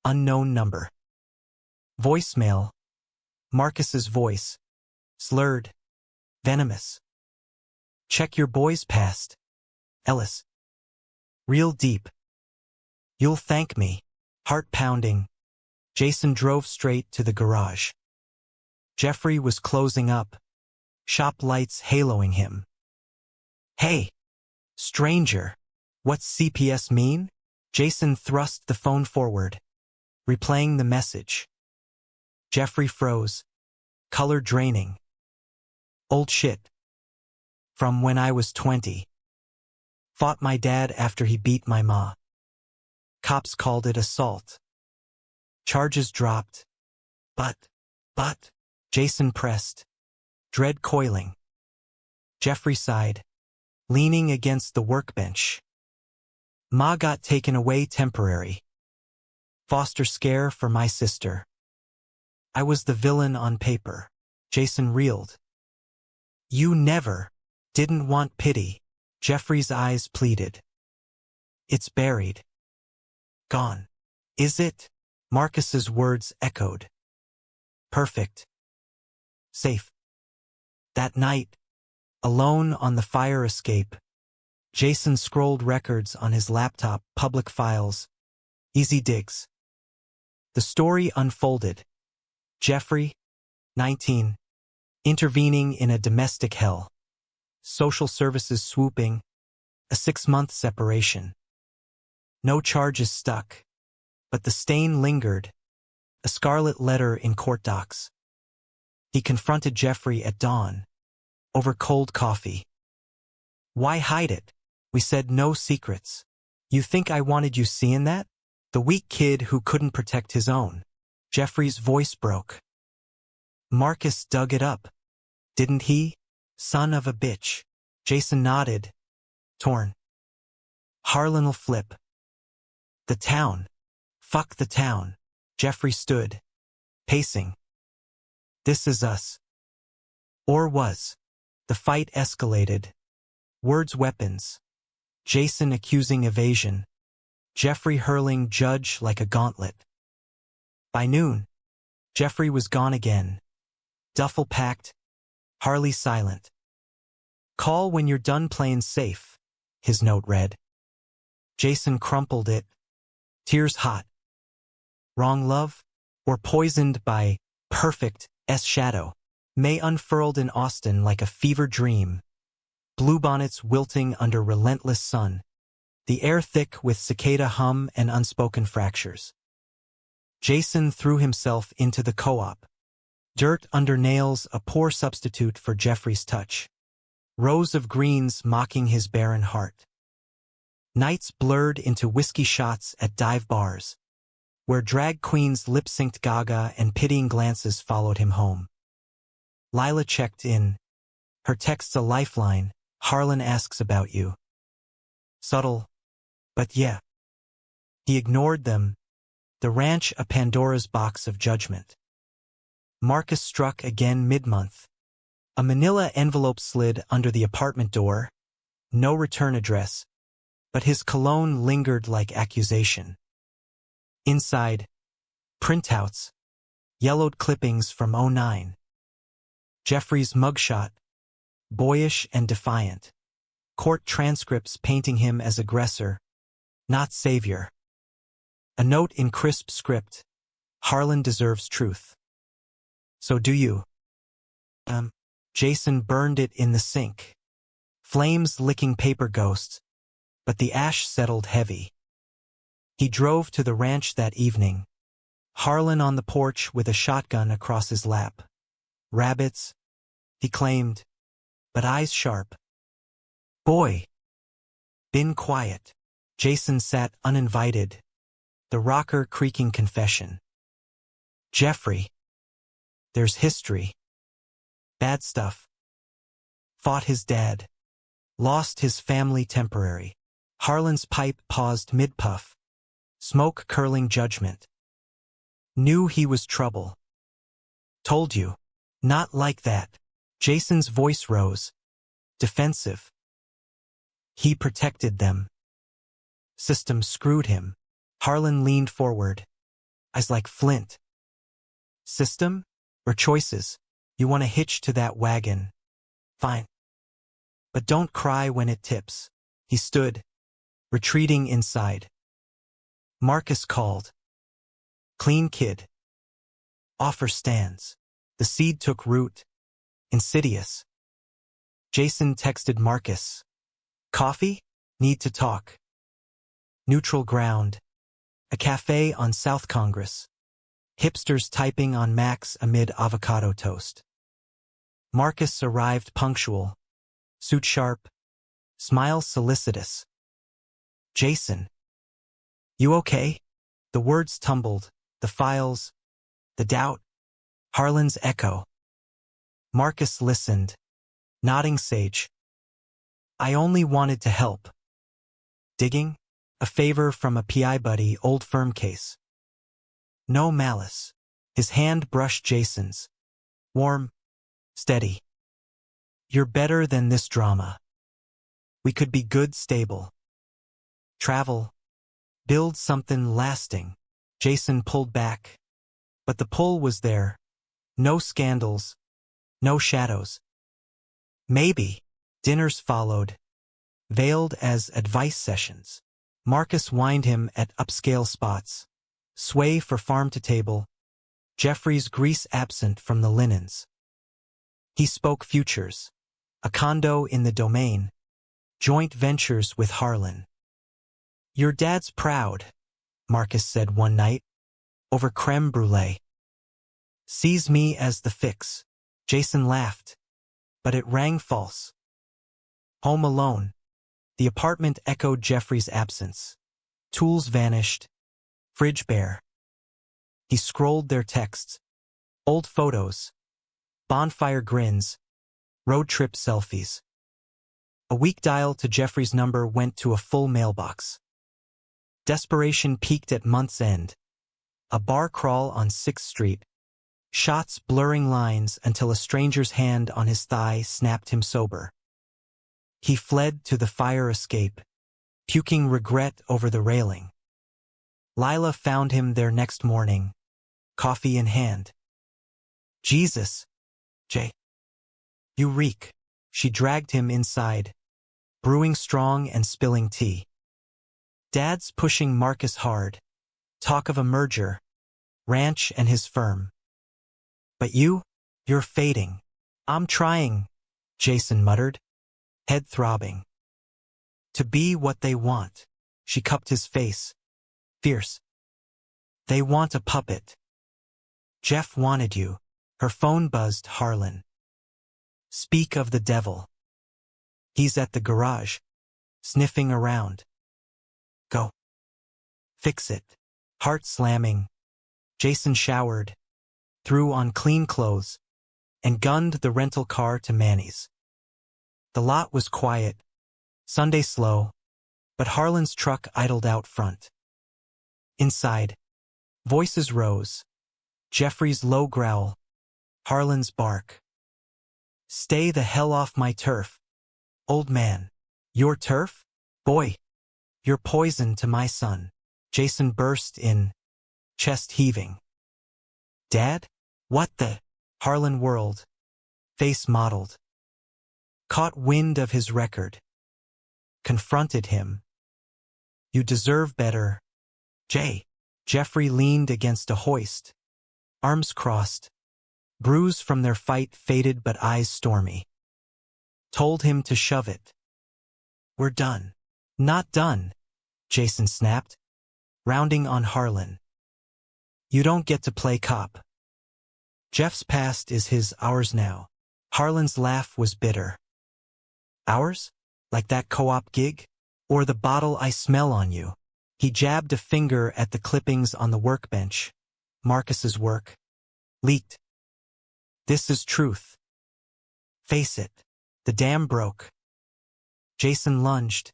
unknown number. Voicemail, Marcus's voice, slurred, venomous. Check your boys past, Ellis. Real deep. You'll thank me, heart pounding. Jason drove straight to the garage. Jeffrey was closing up, shop lights haloing him. Hey, stranger, what's CPS mean? Jason thrust the phone forward, replaying the message. Jeffrey froze, color draining. Old shit. From when I was 20. Fought my dad after he beat my ma. Cops called it assault. Charges dropped. But, Jason pressed, dread coiling. Jeffrey sighed, leaning against the workbench. Ma got taken away temporary. Foster scare for my sister. I was the villain on paper. Jason reeled. You never didn't want pity. Jeffrey's eyes pleaded. It's buried. Gone. Is it? Marcus's words echoed. Perfect. Safe. That night, alone on the fire escape, Jason scrolled records on his laptop, public files, easy digs. The story unfolded. Jeffrey, 19, intervening in a domestic hell. Social services swooping, a 6-month separation. No charges stuck, but the stain lingered, a scarlet letter in court docs. He confronted Jeffrey at dawn, over cold coffee. Why hide it? We said no secrets. You think I wanted you seeing that? The weak kid who couldn't protect his own. Jeffrey's voice broke. Marcus dug it up, didn't he? Son of a bitch. Jason nodded, torn. Harlan'll flip. The town. Fuck the town. Jeffrey stood, pacing. This is us. Or was. The fight escalated. Words weapons. Jason accusing evasion. Jeffrey hurling judge like a gauntlet. By noon, Jeffrey was gone again. Duffel packed, Harley silent. Call when you're done playing safe, his note read. Jason crumpled it, tears hot. Wrong love? Or poisoned by perfect shadow? May unfurled in Austin like a fever dream. Bluebonnets wilting under relentless sun. The air thick with cicada hum and unspoken fractures. Jason threw himself into the co-op. Dirt under nails, a poor substitute for Jeffrey's touch. Rows of greens mocking his barren heart. Nights blurred into whiskey shots at dive bars, where drag queens lip-synced Gaga and pitying glances followed him home. Lila checked in. Her text's a lifeline. Harlan asks about you. Subtle, but yeah. He ignored them. The ranch a Pandora's box of judgment. Marcus struck again mid-month. A manila envelope slid under the apartment door. No return address. But his cologne lingered like accusation. Inside, printouts. Yellowed clippings from '09. Jeffrey's mugshot. Boyish and defiant. Court transcripts painting him as aggressor, not savior. A note in crisp script. Harlan deserves truth. So do you. Jason burned it in the sink. Flames licking paper ghosts, but the ash settled heavy. He drove to the ranch that evening. Harlan on the porch with a shotgun across his lap. Rabbits, he claimed, but eyes sharp. Boy. Been quiet. Jason sat uninvited, the rocker creaking confession. Jeffrey. There's history. Bad stuff. Fought his dad. Lost his family temporary. Harlan's pipe paused mid-puff. Smoke curling judgment. Knew he was trouble. Told you. Not like that. Jason's voice rose. Defensive. He protected them. System screwed him. Harlan leaned forward. Eyes like flint. System? Or choices? You want to hitch to that wagon. Fine. But don't cry when it tips. He stood, retreating inside. Marcus called. Clean kid. Offer stands. The seed took root. Insidious. Jason texted Marcus. Coffee? Need to talk. Neutral ground. A cafe on South Congress. Hipsters typing on Macs amid avocado toast. Marcus arrived punctual. Suit sharp. Smile solicitous. Jason. You okay? The words tumbled. The files. The doubt. Harlan's echo. Marcus listened. Nodding sage. I only wanted to help. Digging? A favor from a PI buddy, old firm case. No malice. His hand brushed Jason's. Warm. Steady. You're better than this drama. We could be good, stable. Travel. Build something lasting. Jason pulled back. But the pull was there. No scandals. No shadows. Maybe. Dinners followed. Veiled as advice sessions. Marcus wined him at upscale spots. Sway for farm to table. Jeffrey's grease absent from the linens. He spoke futures. A condo in the domain. Joint ventures with Harlan. Your dad's proud, Marcus said one night. Over creme brulee. Sees me as the fix. Jason laughed. But it rang false. Home alone. The apartment echoed Jeffrey's absence. Tools vanished. Fridge bare. He scrolled their texts. Old photos. Bonfire grins. Road trip selfies. A weak dial to Jeffrey's number went to a full mailbox. Desperation peaked at month's end. A bar crawl on 6th Street. Shots blurring lines until a stranger's hand on his thigh snapped him sober. He fled to the fire escape, puking regret over the railing. Lila found him there next morning, coffee in hand. Jesus, Jay. You reek. She dragged him inside, brewing strong and spilling tea. Dad's pushing Marcus hard. Talk of a merger. Ranch and his firm. But you're fading. I'm trying, Jason muttered, head throbbing. To be what they want. She cupped his face. Fierce. They want a puppet. Jeff wanted you. Her phone buzzed. Harlan. Speak of the devil. He's at the garage, sniffing around. Go. Fix it. Heart slamming. Jason showered, threw on clean clothes, and gunned the rental car to Manny's. The lot was quiet, Sunday slow, but Harlan's truck idled out front. Inside, voices rose. Jeffrey's low growl, Harlan's bark. Stay the hell off my turf. Old man. Your turf? Boy. You're poison to my son. Jason burst in, chest heaving. Dad? What the? Harlan whirled, face mottled. Caught wind of his record. Confronted him. You deserve better. Jay. Jeffrey leaned against a hoist. Arms crossed. Bruise from their fight faded but eyes stormy. Told him to shove it. We're done. Not done, Jason snapped, rounding on Harlan. You don't get to play cop. Jeff's past is ours now. Harlan's laugh was bitter. Ours? Like that co-op gig? Or the bottle I smell on you? He jabbed a finger at the clippings on the workbench. Marcus's work. Leaked. This is truth. Face it. The dam broke. Jason lunged,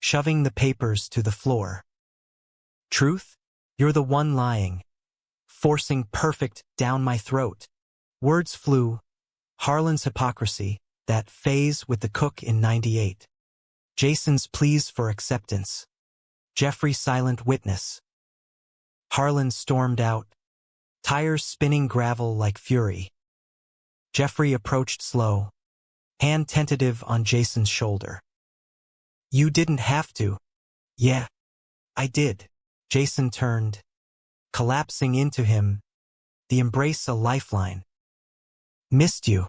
shoving the papers to the floor. Truth? You're the one lying. Forcing perfect down my throat. Words flew. Harlan's hypocrisy, that phase with the cook in '98. Jason's pleas for acceptance. Jeffrey's silent witness. Harlan stormed out, tires spinning gravel like fury. Jeffrey approached slow, hand tentative on Jason's shoulder. You didn't have to. Yeah, I did. Jason turned, collapsing into him, the embrace a lifeline. Missed you.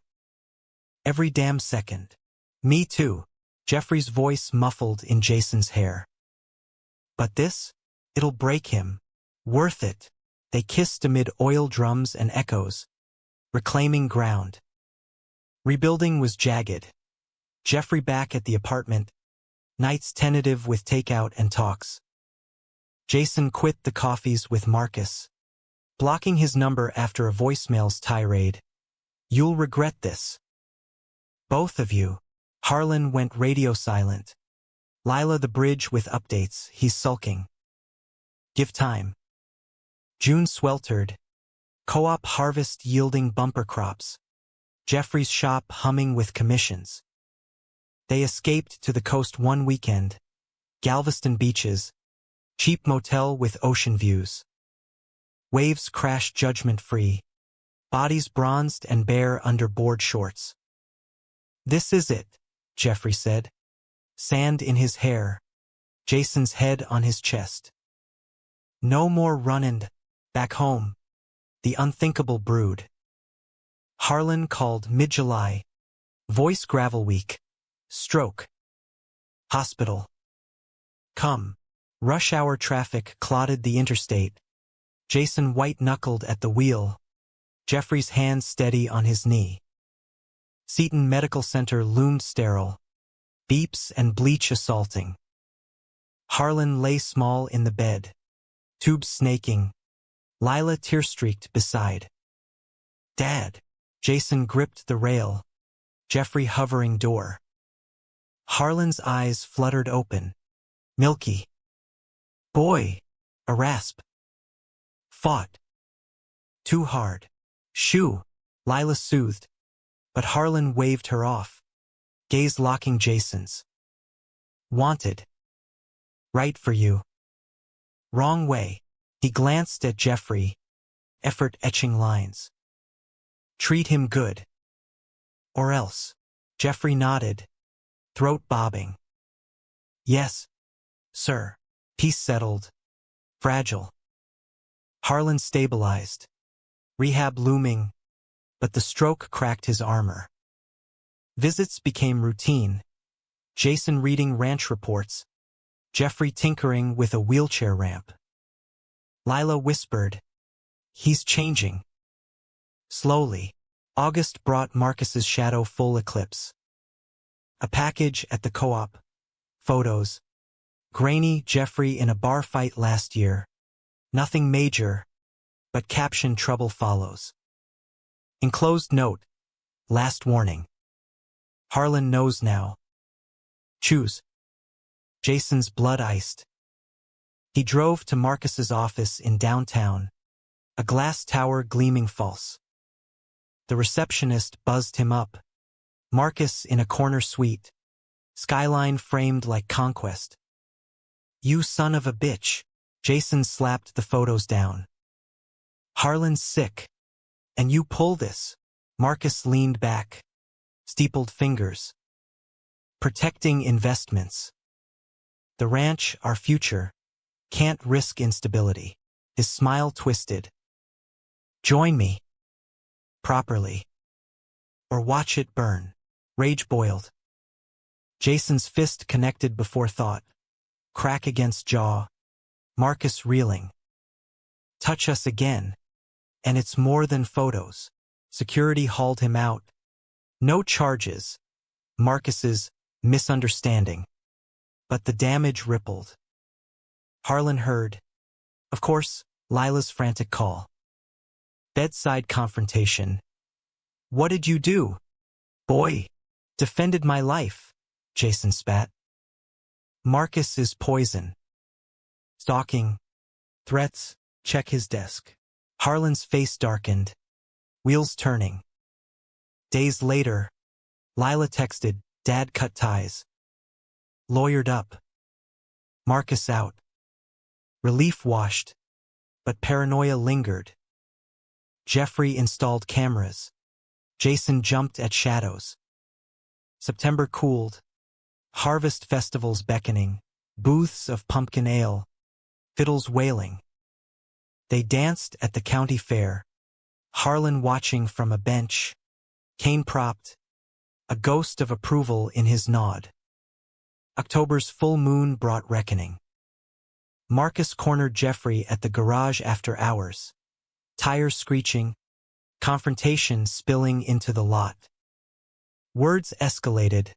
Every damn second. Me too. Jeffrey's voice muffled in Jason's hair. But this? It'll break him. Worth it. They kissed amid oil drums and echoes, reclaiming ground. Rebuilding was jagged. Jeffrey back at the apartment, nights tentative with takeout and talks. Jason quit the coffees with Marcus, blocking his number after a voicemail's tirade. You'll regret this. Both of you. Harlan went radio silent. Lila the bridge with updates, he's sulking. Give time. June sweltered. Co-op harvest yielding bumper crops. Jeffrey's shop humming with commissions. They escaped to the coast one weekend. Galveston beaches. Cheap motel with ocean views. Waves crashed judgment-free. Bodies bronzed and bare under board shorts. This is it, Jeffrey said. Sand in his hair. Jason's head on his chest. No more runnin'. Back home. The unthinkable brood. Harlan called mid-July. Voice gravel week. Stroke. Hospital. Come. Rush hour traffic clotted the interstate. Jason white-knuckled at the wheel. Jeffrey's hand steady on his knee. Seton Medical Center loomed sterile. Beeps and bleach assaulting. Harlan lay small in the bed. Tubes snaking. Lila tear-streaked beside. Dad. Jason gripped the rail. Jeffrey hovering door. Harlan's eyes fluttered open. Milky. Boy. A rasp. Fought. Too hard. Shoo. Lila soothed. But Harlan waved her off. Gaze locking Jason's. Wanted. Right for you. Wrong way. He glanced at Jeffrey. Effort etching lines. Treat him good. Or else. Jeffrey nodded. Throat bobbing. Yes. Sir. Peace settled. Fragile. Harlan stabilized. Rehab looming. But the stroke cracked his armor. Visits became routine. Jason reading ranch reports. Jeffrey tinkering with a wheelchair ramp. Lila whispered. He's changing. Slowly. August brought Marcus's shadow full eclipse. A package at the co-op. Photos. Grainy Jeffrey in a bar fight last year. Nothing major, but caption trouble follows. Enclosed note. Last warning. Harlan knows now. Choose. Jason's blood iced. He drove to Marcus's office in downtown. A glass tower gleaming false. The receptionist buzzed him up. Marcus in a corner suite. Skyline framed like conquest. You son of a bitch. Jason slapped the photos down. Harlan's sick. And you pull this. Marcus leaned back. Steepled fingers. Protecting investments. The ranch, our future. Can't risk instability. His smile twisted. Join me. Properly. Or watch it burn. Rage boiled. Jason's fist connected before thought. Crack against jaw. Marcus reeling. touch us again. And it's more than photos. Security hauled him out. No charges. Marcus's misunderstanding. But the damage rippled. Harlan heard. Of course, Lila's frantic call. Bedside confrontation. What did you do? Boy. Defended my life, Jason spat. Marcus is poison. Stalking. Threats. Check his desk. Harlan's face darkened. Wheels turning. Days later, Lila texted, Dad cut ties. Lawyered up. Marcus out. Relief washed, but paranoia lingered. Jeffrey installed cameras. Jason jumped at shadows. September cooled. Harvest festivals beckoning. Booths of pumpkin ale. Fiddles wailing. They danced at the county fair. Harlan watching from a bench. Cane propped. A ghost of approval in his nod. October's full moon brought reckoning. Marcus cornered Jeffrey at the garage after hours. Tires screeching. Confrontation spilling into the lot. Words escalated.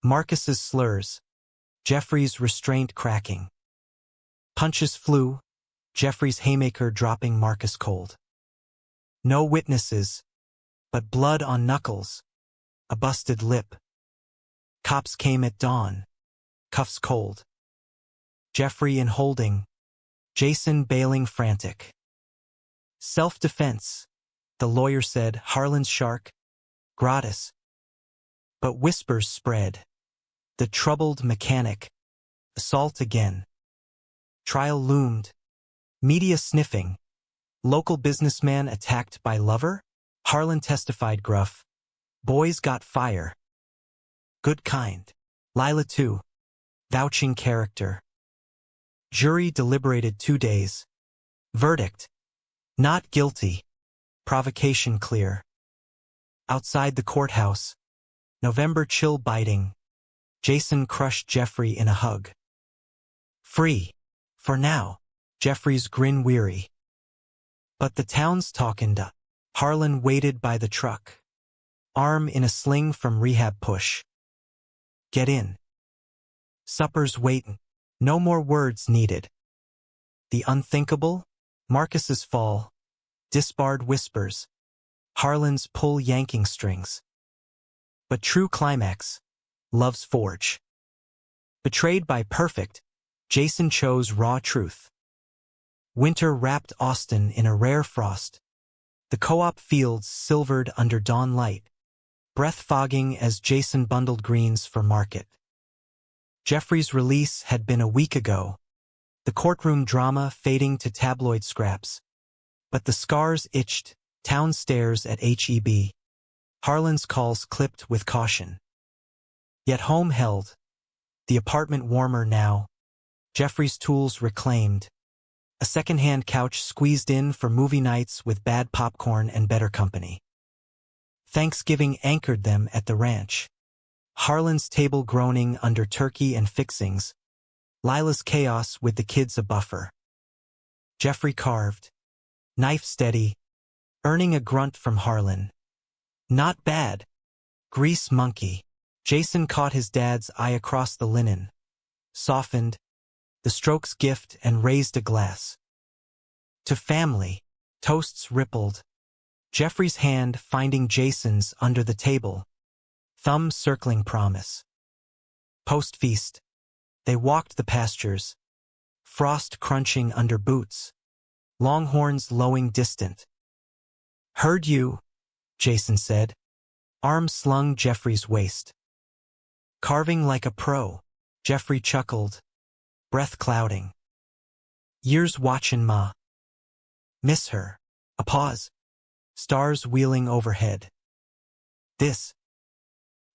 Marcus's slurs. Jeffrey's restraint cracking. Punches flew. Jeffrey's haymaker dropping Marcus cold. No witnesses, but blood on knuckles. A busted lip. Cops came at dawn. Cuffs cold. Jeffrey in holding. Jason bailing frantic. Self-defense, the lawyer said. Harlan's shark. Gratis. But whispers spread. The troubled mechanic. Assault again. Trial loomed. Media sniffing. Local businessman attacked by lover? Harlan testified gruff. Boys got fire. Good kind. Lila too. Vouching character. Jury deliberated 2 days. Verdict. Not guilty. Provocation clear. Outside the courthouse. November chill biting. Jason crushed Jeffrey in a hug. Free. For now. Jeffrey's grin weary. But the town's talking. Harlan waited by the truck. Arm in a sling from rehab push. Get in. Supper's waitin'. No more words needed. The unthinkable? Marcus's fall. Disbarred whispers. Harlan's pull yanking strings. But true climax. Love's forge. Betrayed by perfect, Jason chose raw truth. Winter wrapped Austin in a rare frost. The co-op fields silvered under dawn light. Breath fogging as Jason bundled greens for market. Jeffrey's release had been a week ago. The courtroom drama fading to tabloid scraps. But the scars itched, town stares at HEB. Harlan's calls clipped with caution. Yet home held. The apartment warmer now. Jeffrey's tools reclaimed. A second-hand couch squeezed in for movie nights with bad popcorn and better company. Thanksgiving anchored them at the ranch. Harlan's table groaning under turkey and fixings. Lila's chaos with the kids a buffer. Jeffrey carved. Knife steady. Earning a grunt from Harlan. Not bad. Grease monkey. Jason caught his dad's eye across the linen. Softened. The stroke's gift and raised a glass. To family. Toasts rippled. Jeffrey's hand finding Jason's under the table. Thumb circling promise. Post-feast. They walked the pastures. Frost crunching under boots. Longhorns lowing distant. Heard you, Jason said. Arm slung Jeffrey's waist. Carving like a pro. Jeffrey chuckled. Breath clouding. Years watchin' Ma. Miss her. A pause. Stars wheeling overhead. This.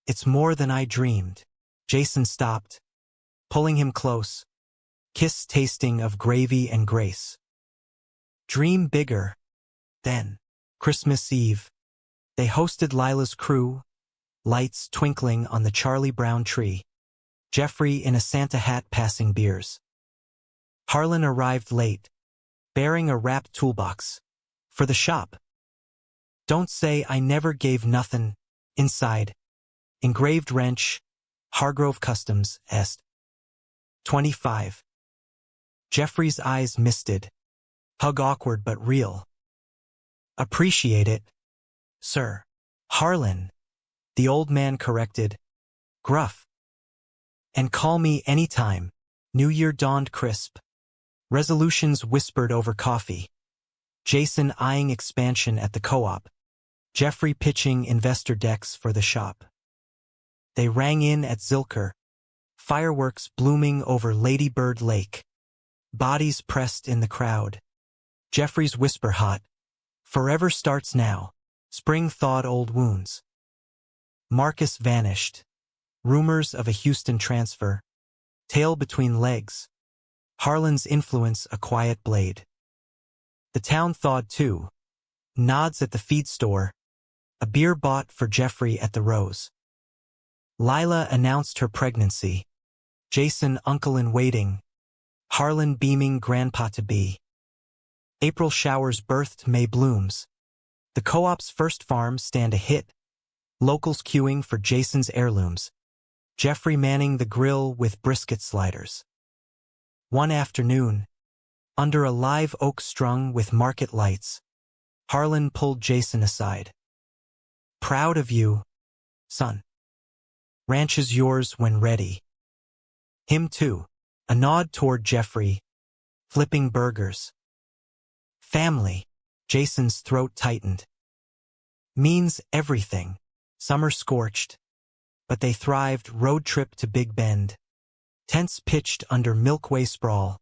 It's more than I dreamed. Jason stopped. Pulling him close. Kiss tasting of gravy and grace. Dream bigger. Then. Christmas Eve. They hosted Lila's crew. Lights twinkling on the Charlie Brown tree. Jeffrey in a Santa hat passing beers. Harlan arrived late. bearing a wrapped toolbox. For the shop. Don't say I never gave nothin'. Inside. Engraved wrench. Hargrove Customs, Est. 25. Jeffrey's eyes misted. Hug awkward but real. Appreciate it, sir. Harlan. The old man corrected. Gruff. And call me any time. New Year dawned crisp. Resolutions whispered over coffee. Jason eyeing expansion at the co-op. Jeffrey pitching investor decks for the shop. They rang in at Zilker. Fireworks blooming over Lady Bird Lake. Bodies pressed in the crowd. Jeffrey's whisper hot. Forever starts now. Spring thawed old wounds. Marcus vanished. Rumors of a Houston transfer. Tail between legs. Harlan's influence a quiet blade. The town thawed too. Nods at the feed store. A beer bought for Jeffrey at the Rose. Lila announced her pregnancy. Jason uncle in waiting. Harlan beaming grandpa-to-be. April showers birthed May blooms. The co-op's first farm stand a hit. Locals queuing for Jason's heirlooms. Jeffrey manning the grill with brisket sliders. One afternoon, under a live oak strung with market lights, Harlan pulled Jason aside. Proud of you, son. Ranch is yours when ready. Him too, a nod toward Jeffrey, flipping burgers. Family, Jason's throat tightened. Means everything. Summer scorched, but they thrived. Road trip to Big Bend. Tents pitched under Milkway sprawl.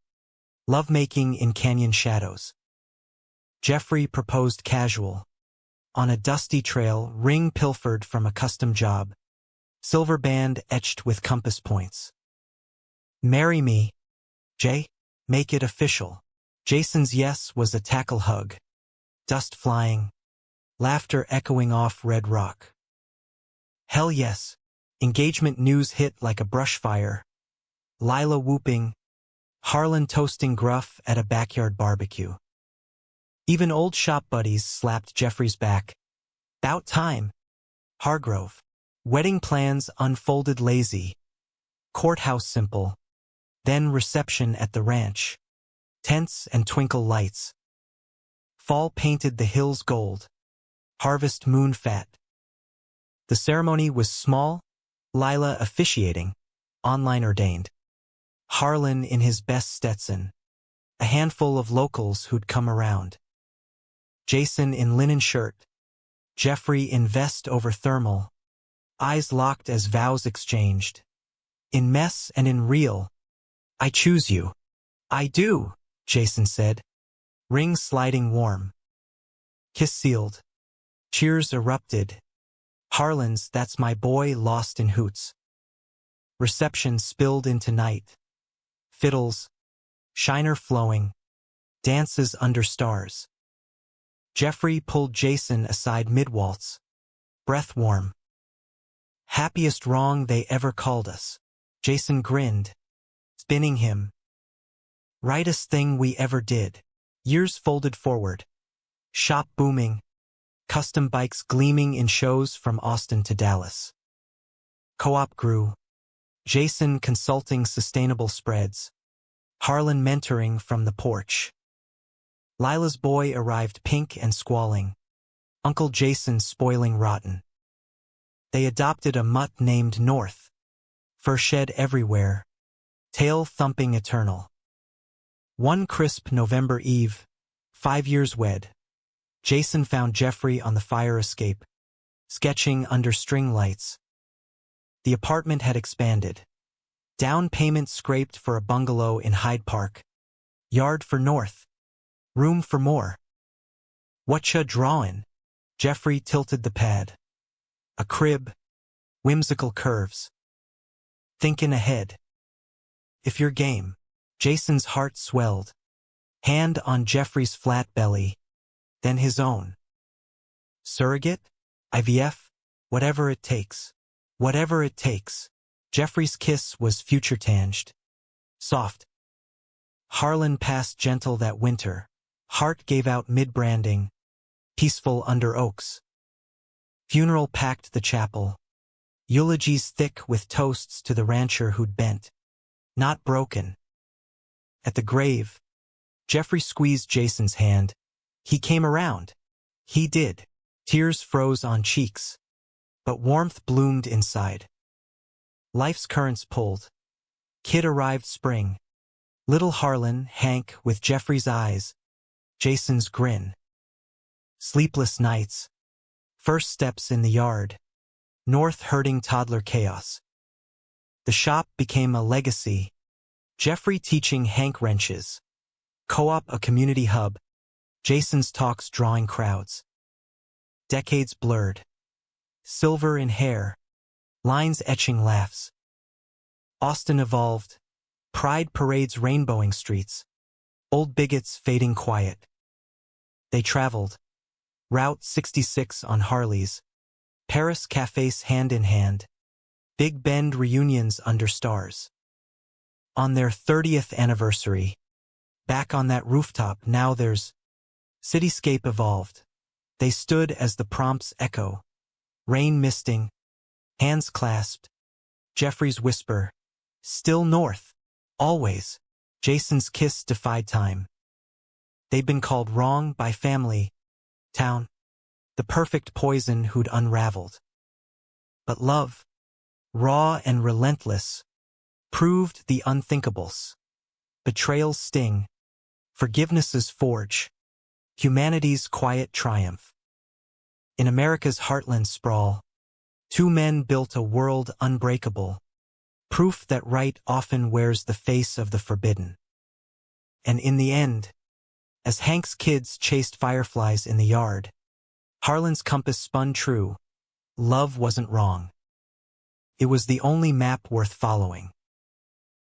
Lovemaking in canyon shadows. Jeffrey proposed casual. On a dusty trail, ring pilfered from a custom job. Silver band etched with compass points. Marry me, Jay. Make it official. Jason's yes was a tackle hug. Dust flying. Laughter echoing off Red Rock. Hell yes. Engagement news hit like a brush fire. Lila whooping. Harlan toasting gruff at a backyard barbecue. Even old shop buddies slapped Jeffrey's back. 'Bout time. Hargrove. Wedding plans unfolded lazy. Courthouse simple. Then reception at the ranch. Tents and twinkle lights. Fall painted the hills gold. Harvest moon fat. The ceremony was small. Lila officiating. Online ordained. Harlan in his best Stetson. A handful of locals who'd come around. Jason in linen shirt. Jeffrey in vest over thermal. Eyes locked as vows exchanged. In mess and in real. I choose you. I do, Jason said. Ring sliding warm. Kiss sealed. Cheers erupted. Harlan's "That's my boy" lost in hoots. Reception spilled into night. Fiddles. Shiner flowing. Dances under stars. Jeffrey pulled Jason aside mid-waltz. Breath warm. Happiest wrong they ever called us. Jason grinned. Spinning him. Rightest thing we ever did. Years folded forward. Shop booming. Custom bikes gleaming in shows from Austin to Dallas. Co-op grew. Jason consulting sustainable spreads. Harlan mentoring from the porch. Lila's boy arrived pink and squalling. Uncle Jason spoiling rotten. They adopted a mutt named North. Fur shed everywhere. Tail thumping eternal. One crisp November eve. 5 years wed. Jason found Jeffrey on the fire escape. Sketching under string lights. The apartment had expanded. Down payment scraped for a bungalow in Hyde Park. Yard for North. Room for more. Whatcha drawin'? Jeffrey tilted the pad. A crib. Whimsical curves. Thinkin' ahead. If you're game. Jason's heart swelled. Hand on Jeffrey's flat belly. Then his own. Surrogate? IVF? Whatever it takes. Whatever it takes. Jeffrey's kiss was future-tanged. Soft. Harlan passed gentle that winter. Heart gave out mid-branding, peaceful under oaks. Funeral packed the chapel. Eulogies thick with toasts to the rancher who'd bent, not broken. At the grave, Jeffrey squeezed Jason's hand. He came around. He did. Tears froze on cheeks, but warmth bloomed inside. Life's currents pulled. Kid arrived spring. Little Harlan, Hank with Jeffrey's eyes, Jason's grin. Sleepless nights. First steps in the yard. North herding toddler chaos. The shop became a legacy. Jeffrey teaching Hank wrenches. Co-op a community hub. Jason's talks drawing crowds. Decades blurred. Silver in hair. Lines etching laughs. Austin evolved. Pride parades rainbowing streets. Old bigots fading quiet. They traveled. Route 66 on Harleys. Paris cafes hand in hand. Big Bend reunions under stars. On their 30th anniversary. Back on that rooftop, now there's cityscape evolved. They stood as the prompts echo. Rain misting. Hands clasped. Jeffrey's whisper. Still north. Always. Jason's kiss defied time. They'd been called wrong by family. Town. The perfect poison who'd unraveled. But love, raw and relentless, proved the unthinkables. Betrayal's sting. Forgiveness's forge. Humanity's quiet triumph. In America's heartland sprawl, two men built a world unbreakable. Proof that right often wears the face of the forbidden. And in the end, as Hank's kids chased fireflies in the yard, Harlan's compass spun true. Love wasn't wrong. It was the only map worth following.